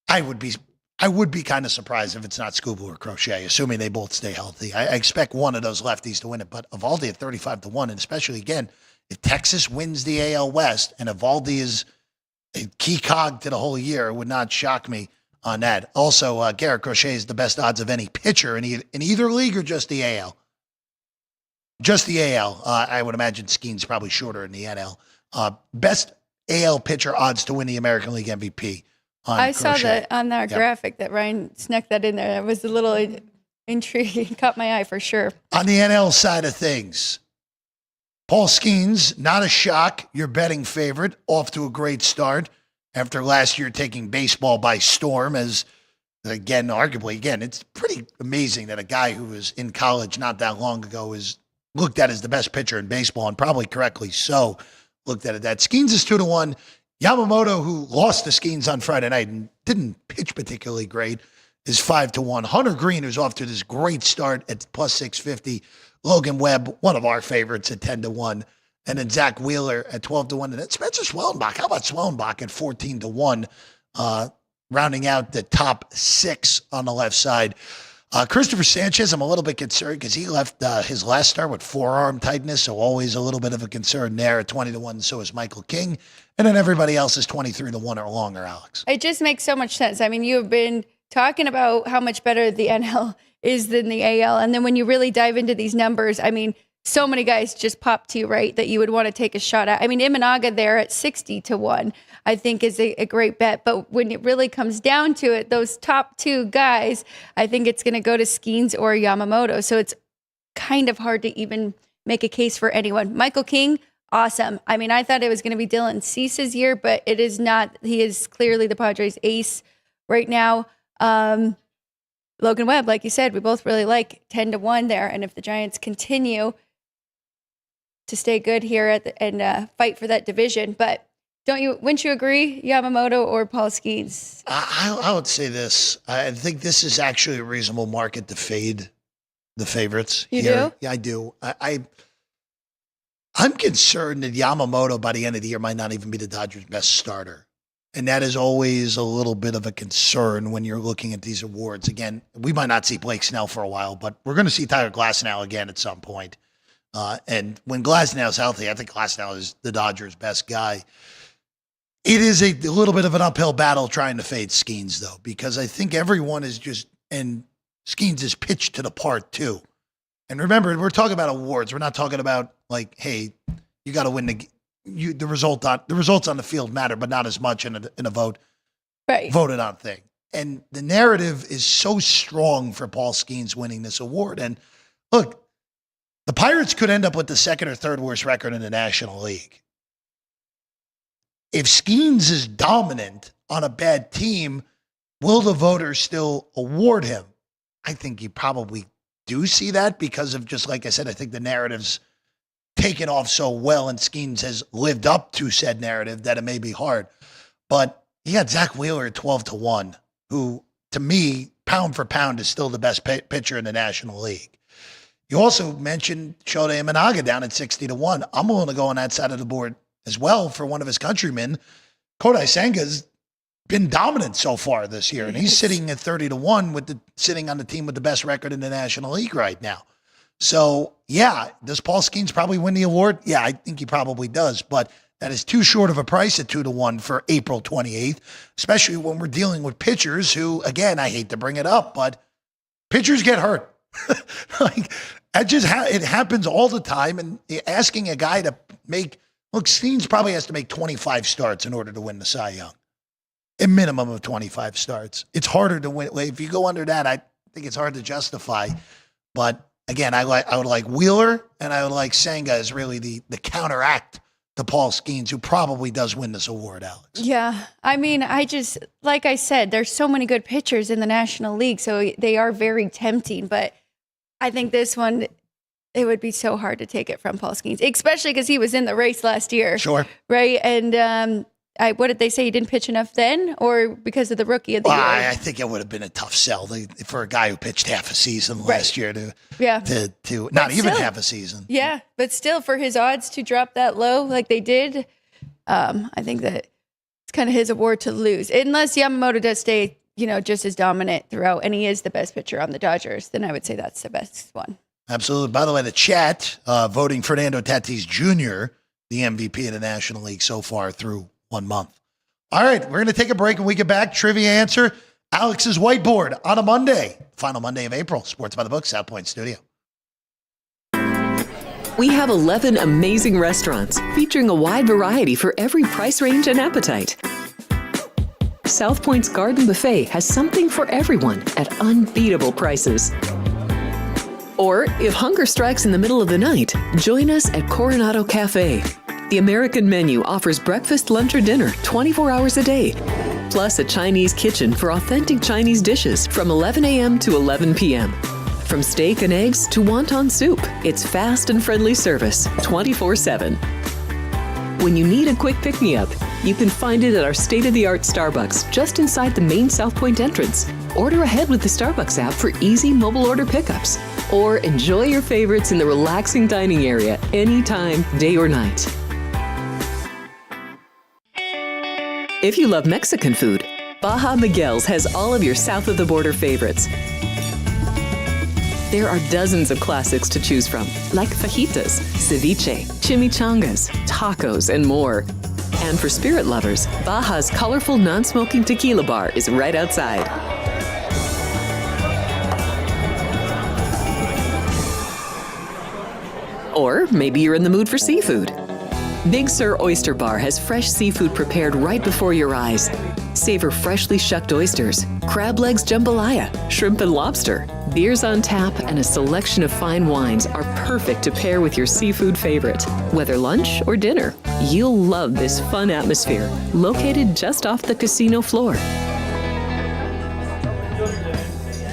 [SPEAKER 3] I would be kind of surprised if it's not Skubal or Crochet, assuming they both stay healthy. I expect one of those lefties to win it, but Eovaldi at 35-1, and especially, again, if Texas wins the AL West and Eovaldi is a key cog to the whole year, it would not shock me on that. Also, Garrett Crochet is the best odds of any pitcher in either league or just the AL. Just the AL. I would imagine Skeen's probably shorter in the NL. Best AL pitcher odds to win the American League MVP.
[SPEAKER 4] I saw that on that graphic that Ryan snuck that in there. That was a little intriguing. Caught my eye for sure.
[SPEAKER 3] On the NL side of things, Paul Skeens, not a shock. Your betting favorite, off to a great start after last year taking baseball by storm. As arguably, it's pretty amazing that a guy who was in college not that long ago is looked at as the best pitcher in baseball, and probably correctly so looked at it. That Skeens is 2-1. Yamamoto, who lost to Skeens on Friday night and didn't pitch particularly great, is 5-1. Hunter Green, who's off to this great start at plus 650. Logan Webb, one of our favorites, at 10-1. And then Zach Wheeler at 12-1. And then Spencer Swellenbach. How about Swellenbach at 14-1, rounding out the top 6 on the left side. Christopher Sanchez, I'm a little bit concerned because he left his last start with forearm tightness, so always a little bit of a concern there at 20-1. So is Michael King. And then everybody else is 23-1 or longer, Alex.
[SPEAKER 4] It just makes so much sense. I mean, you have been talking about how much better the NL is than the AL. And then when you really dive into these numbers, I mean, so many guys just pop to you, right, that you would want to take a shot at. I mean, Imanaga there at 60-1, I think is a great bet. But when it really comes down to it, those top 2 guys, I think it's going to go to Skeens or Yamamoto. So it's kind of hard to even make a case for anyone. Michael King, awesome. I mean, I thought it was going to be Dylan Cease's year, but it is not. He is clearly the Padres' ace right now. Logan Webb, like you said, we both really like 10-1 there. And if the Giants continue to stay good here and fight for that division, but wouldn't you agree, Yamamoto or Paul Skeens?
[SPEAKER 3] I would say this. I think this is actually a reasonable market to fade the favorites.
[SPEAKER 4] You
[SPEAKER 3] here.
[SPEAKER 4] do?
[SPEAKER 3] Yeah, I do. I'm concerned that Yamamoto by the end of the year might not even be the Dodgers' best starter. And that is always a little bit of a concern when you're looking at these awards. Again, we might not see Blake Snell for a while, but we're going to see Tyler Glasnow again at some point. And when Glasnow's healthy, I think Glasnow is the Dodgers' best guy. It is a little bit of an uphill battle trying to fade Skeens, though, because I think everyone is just, and Skeens is pitched to the part, too. And remember, we're talking about awards. We're not talking about, like, hey, you got to win the results on the field matter, but not as much in a vote,
[SPEAKER 4] right,
[SPEAKER 3] voted on thing. And the narrative is so strong for Paul Skeens winning this award. And look, the Pirates could end up with the second or third worst record in the National League. If Skeens is dominant on a bad team, will the voters still award him? I think you probably do see that because of, just like I said, I think the narrative's taken off so well and Skeens has lived up to said narrative that it may be hard. But he had Zach Wheeler at 12-1, who, to me, pound for pound, is still the best pitcher in the National League. You also mentioned Shohei Imanaga down at 60-1. I'm willing to go on that side of the board as well for one of his countrymen. Kodai Senga's been dominant so far this year, and he's sitting at 30-1 sitting on the team with the best record in the National League right now. So, yeah, does Paul Skeens probably win the award? Yeah, I think he probably does, but that is too short of a price at 2-1 for April 28th, especially when we're dealing with pitchers who, again, I hate to bring it up, but pitchers get hurt. Like, it happens all the time, and asking a guy to Skeens probably has to make 25 starts in order to win the Cy Young. A minimum of 25 starts. It's harder to win. If you go under that, I think it's hard to justify. But again, I would like Wheeler, and I would like Senga as really the counteract to Paul Skeens, who probably does win this award, Alex.
[SPEAKER 4] Yeah. I mean, like I said, there's so many good pitchers in the National League, so they are very tempting. But I think this one, it would be so hard to take it from Paul Skeens, especially because he was in the race last year.
[SPEAKER 3] Sure.
[SPEAKER 4] Right? And what did they say? He didn't pitch enough then, or because of the Rookie of the Year?
[SPEAKER 3] I think it would have been a tough sell for a guy who pitched half a season last year to not even half a season.
[SPEAKER 4] Yeah, but still, for his odds to drop that low like they did, I think that it's kind of his award to lose. Unless Yamamoto does stay, just as dominant throughout, and he is the best pitcher on the Dodgers, then I would say that's the best one.
[SPEAKER 3] Absolutely. By the way, the chat voting Fernando Tatis Jr., the MVP of the National League so far through 1 month. All right, we're going to take a break. When we get back, trivia answer, Alex's whiteboard on a Monday, final Monday of April. Sports by the Book, South Point Studio.
[SPEAKER 1] We have 11 amazing restaurants featuring a wide variety for every price range and appetite. South Point's Garden Buffet has something for everyone at unbeatable prices. Or, if hunger strikes in the middle of the night, join us at Coronado Cafe. The American menu offers breakfast, lunch, or dinner 24 hours a day, plus a Chinese kitchen for authentic Chinese dishes from 11 a.m. to 11 p.m. From steak and eggs to wonton soup, it's fast and friendly service 24/7. When you need a quick pick-me-up, you can find it at our state-of-the-art Starbucks just inside the main South Point entrance. Order ahead with the Starbucks app for easy mobile order pickups. Or enjoy your favorites in the relaxing dining area anytime, day or night. If you love Mexican food, Baja Miguel's has all of your south of the border favorites. There are dozens of classics to choose from, like fajitas, ceviche, chimichangas, tacos, and more. And for spirit lovers, Baja's colorful non-smoking tequila bar is right outside. Or maybe you're in the mood for seafood. Big Sur Oyster Bar has fresh seafood prepared right before your eyes. Savor freshly shucked oysters, crab legs jambalaya, shrimp and lobster. Beers on tap and a selection of fine wines are perfect to pair with your seafood favorite. Whether lunch or dinner, you'll love this fun atmosphere, located just off the casino floor.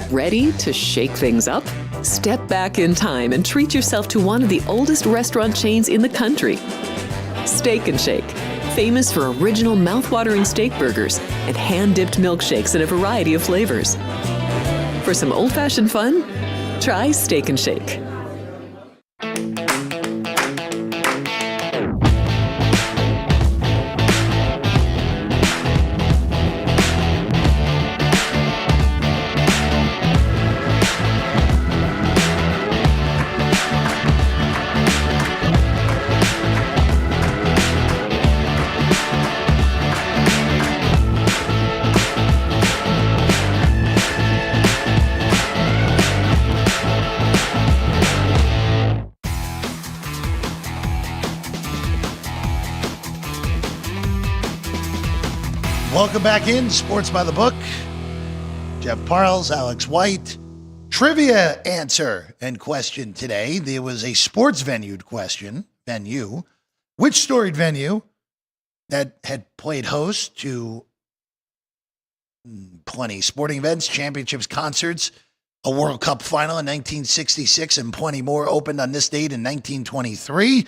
[SPEAKER 1] Ready to shake things up? Step back in time and treat yourself to one of the oldest restaurant chains in the country. Steak and Shake, famous for original mouth-watering steak burgers and hand-dipped milkshakes in a variety of flavors. For some old-fashioned fun, Try Steak and Shake.
[SPEAKER 3] Welcome back in Sports by the Book. Jeff Parles, Alex White. Trivia answer and question today. There was a sports venue. Which storied venue that had played host to plenty sporting events, championships, concerts, a World Cup final in 1966, and plenty more opened on this date in 1923.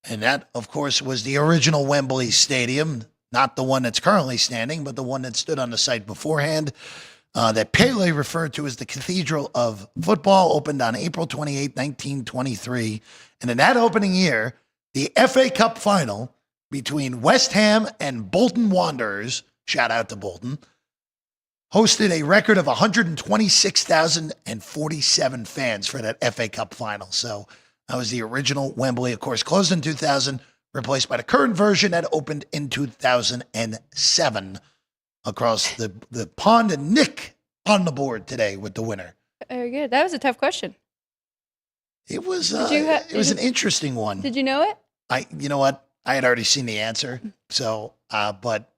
[SPEAKER 3] And that, of course, was the original Wembley Stadium. Not the one that's currently standing, but the one that stood on the site beforehand, that Pele referred to as the Cathedral of Football, opened on April 28, 1923. And in that opening year, the FA Cup final between West Ham and Bolton Wanderers, shout out to Bolton, hosted a record of 126,047 fans for that FA Cup final. So that was the original Wembley, of course, closed in 2000. Replaced by the current version that opened in 2007 across the pond. And Nick on the board today with the winner.
[SPEAKER 4] Very good. That was a tough question.
[SPEAKER 3] It was an interesting one.
[SPEAKER 4] Did you know it?
[SPEAKER 3] You know what? I had already seen the answer. So, but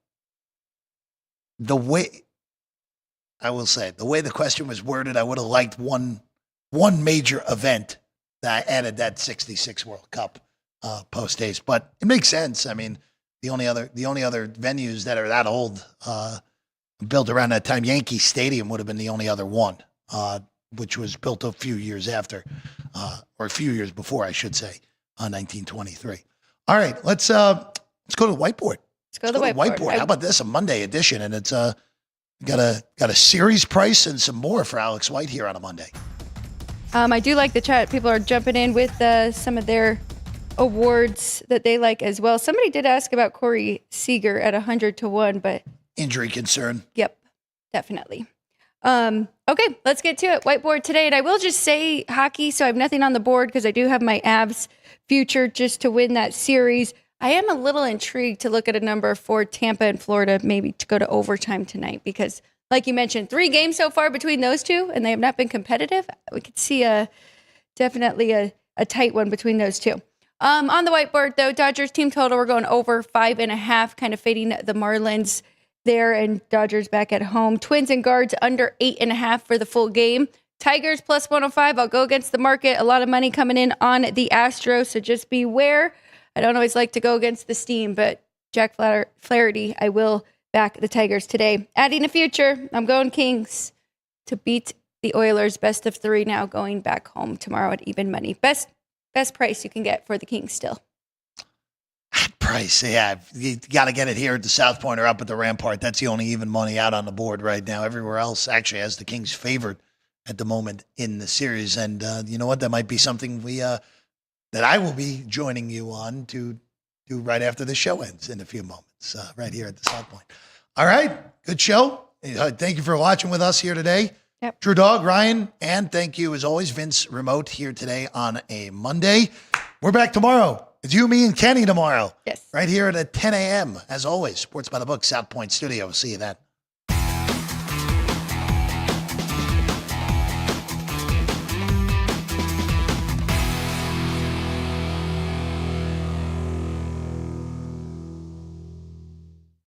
[SPEAKER 3] the way the question was worded, I would have liked one major event that added that 66 World Cup. Post haste, but it makes sense. I mean, the only other venues that are that old built around that time, Yankee Stadium would have been the only other one, which was built a few years after, or a few years before, I should say, 1923. All right, let's go to the whiteboard.
[SPEAKER 4] Let's go to the whiteboard.
[SPEAKER 3] How about this? A Monday edition, and it's got a series price and some more for Alex White here on a Monday.
[SPEAKER 4] I do like the chat. People are jumping in with some of their awards that they like as well. Somebody did ask about Corey Seager at 100-1, but
[SPEAKER 3] injury concern.
[SPEAKER 4] Yep, definitely. Okay, let's get to it. Whiteboard today, and I will just say hockey, so I have nothing on the board because I do have my Avs future just to win that series. I am a little intrigued to look at a number for Tampa and Florida, maybe to go to overtime tonight because, like you mentioned, 3 games so far between those two, and they have not been competitive. We could see definitely a tight one between those two. On the whiteboard, though, Dodgers team total, we're going over 5.5, kind of fading the Marlins there, and Dodgers back at home. Twins and Guards under 8.5 for the full game. Tigers plus 105. I'll go against the market. A lot of money coming in on the Astros, so just beware. I don't always like to go against the steam, but Jack Flaherty, I will back the Tigers today. Adding a future, I'm going Kings to beat the Oilers. Best of 3 now, going back home tomorrow at even money. Best price you can get for the Kings still.
[SPEAKER 3] Price, yeah. You got to get it here at the South Point or up at the Rampart. That's the only even money out on the board right now. Everywhere else actually has the Kings favored at the moment in the series. And you know what? That might be something that I will be joining you on to do right after the show ends in a few moments, right here at the South Point. All right. Good show. Thank you for watching with us here today.
[SPEAKER 4] Yep.
[SPEAKER 3] Drew Dog, Ryan, and thank you as always, Vince Remote here today on a Monday. We're back tomorrow. It's you, me, and Kenny tomorrow.
[SPEAKER 4] Yes.
[SPEAKER 3] Right here at 10 a.m. As always, Sports by the Book, South Point Studio. See you then.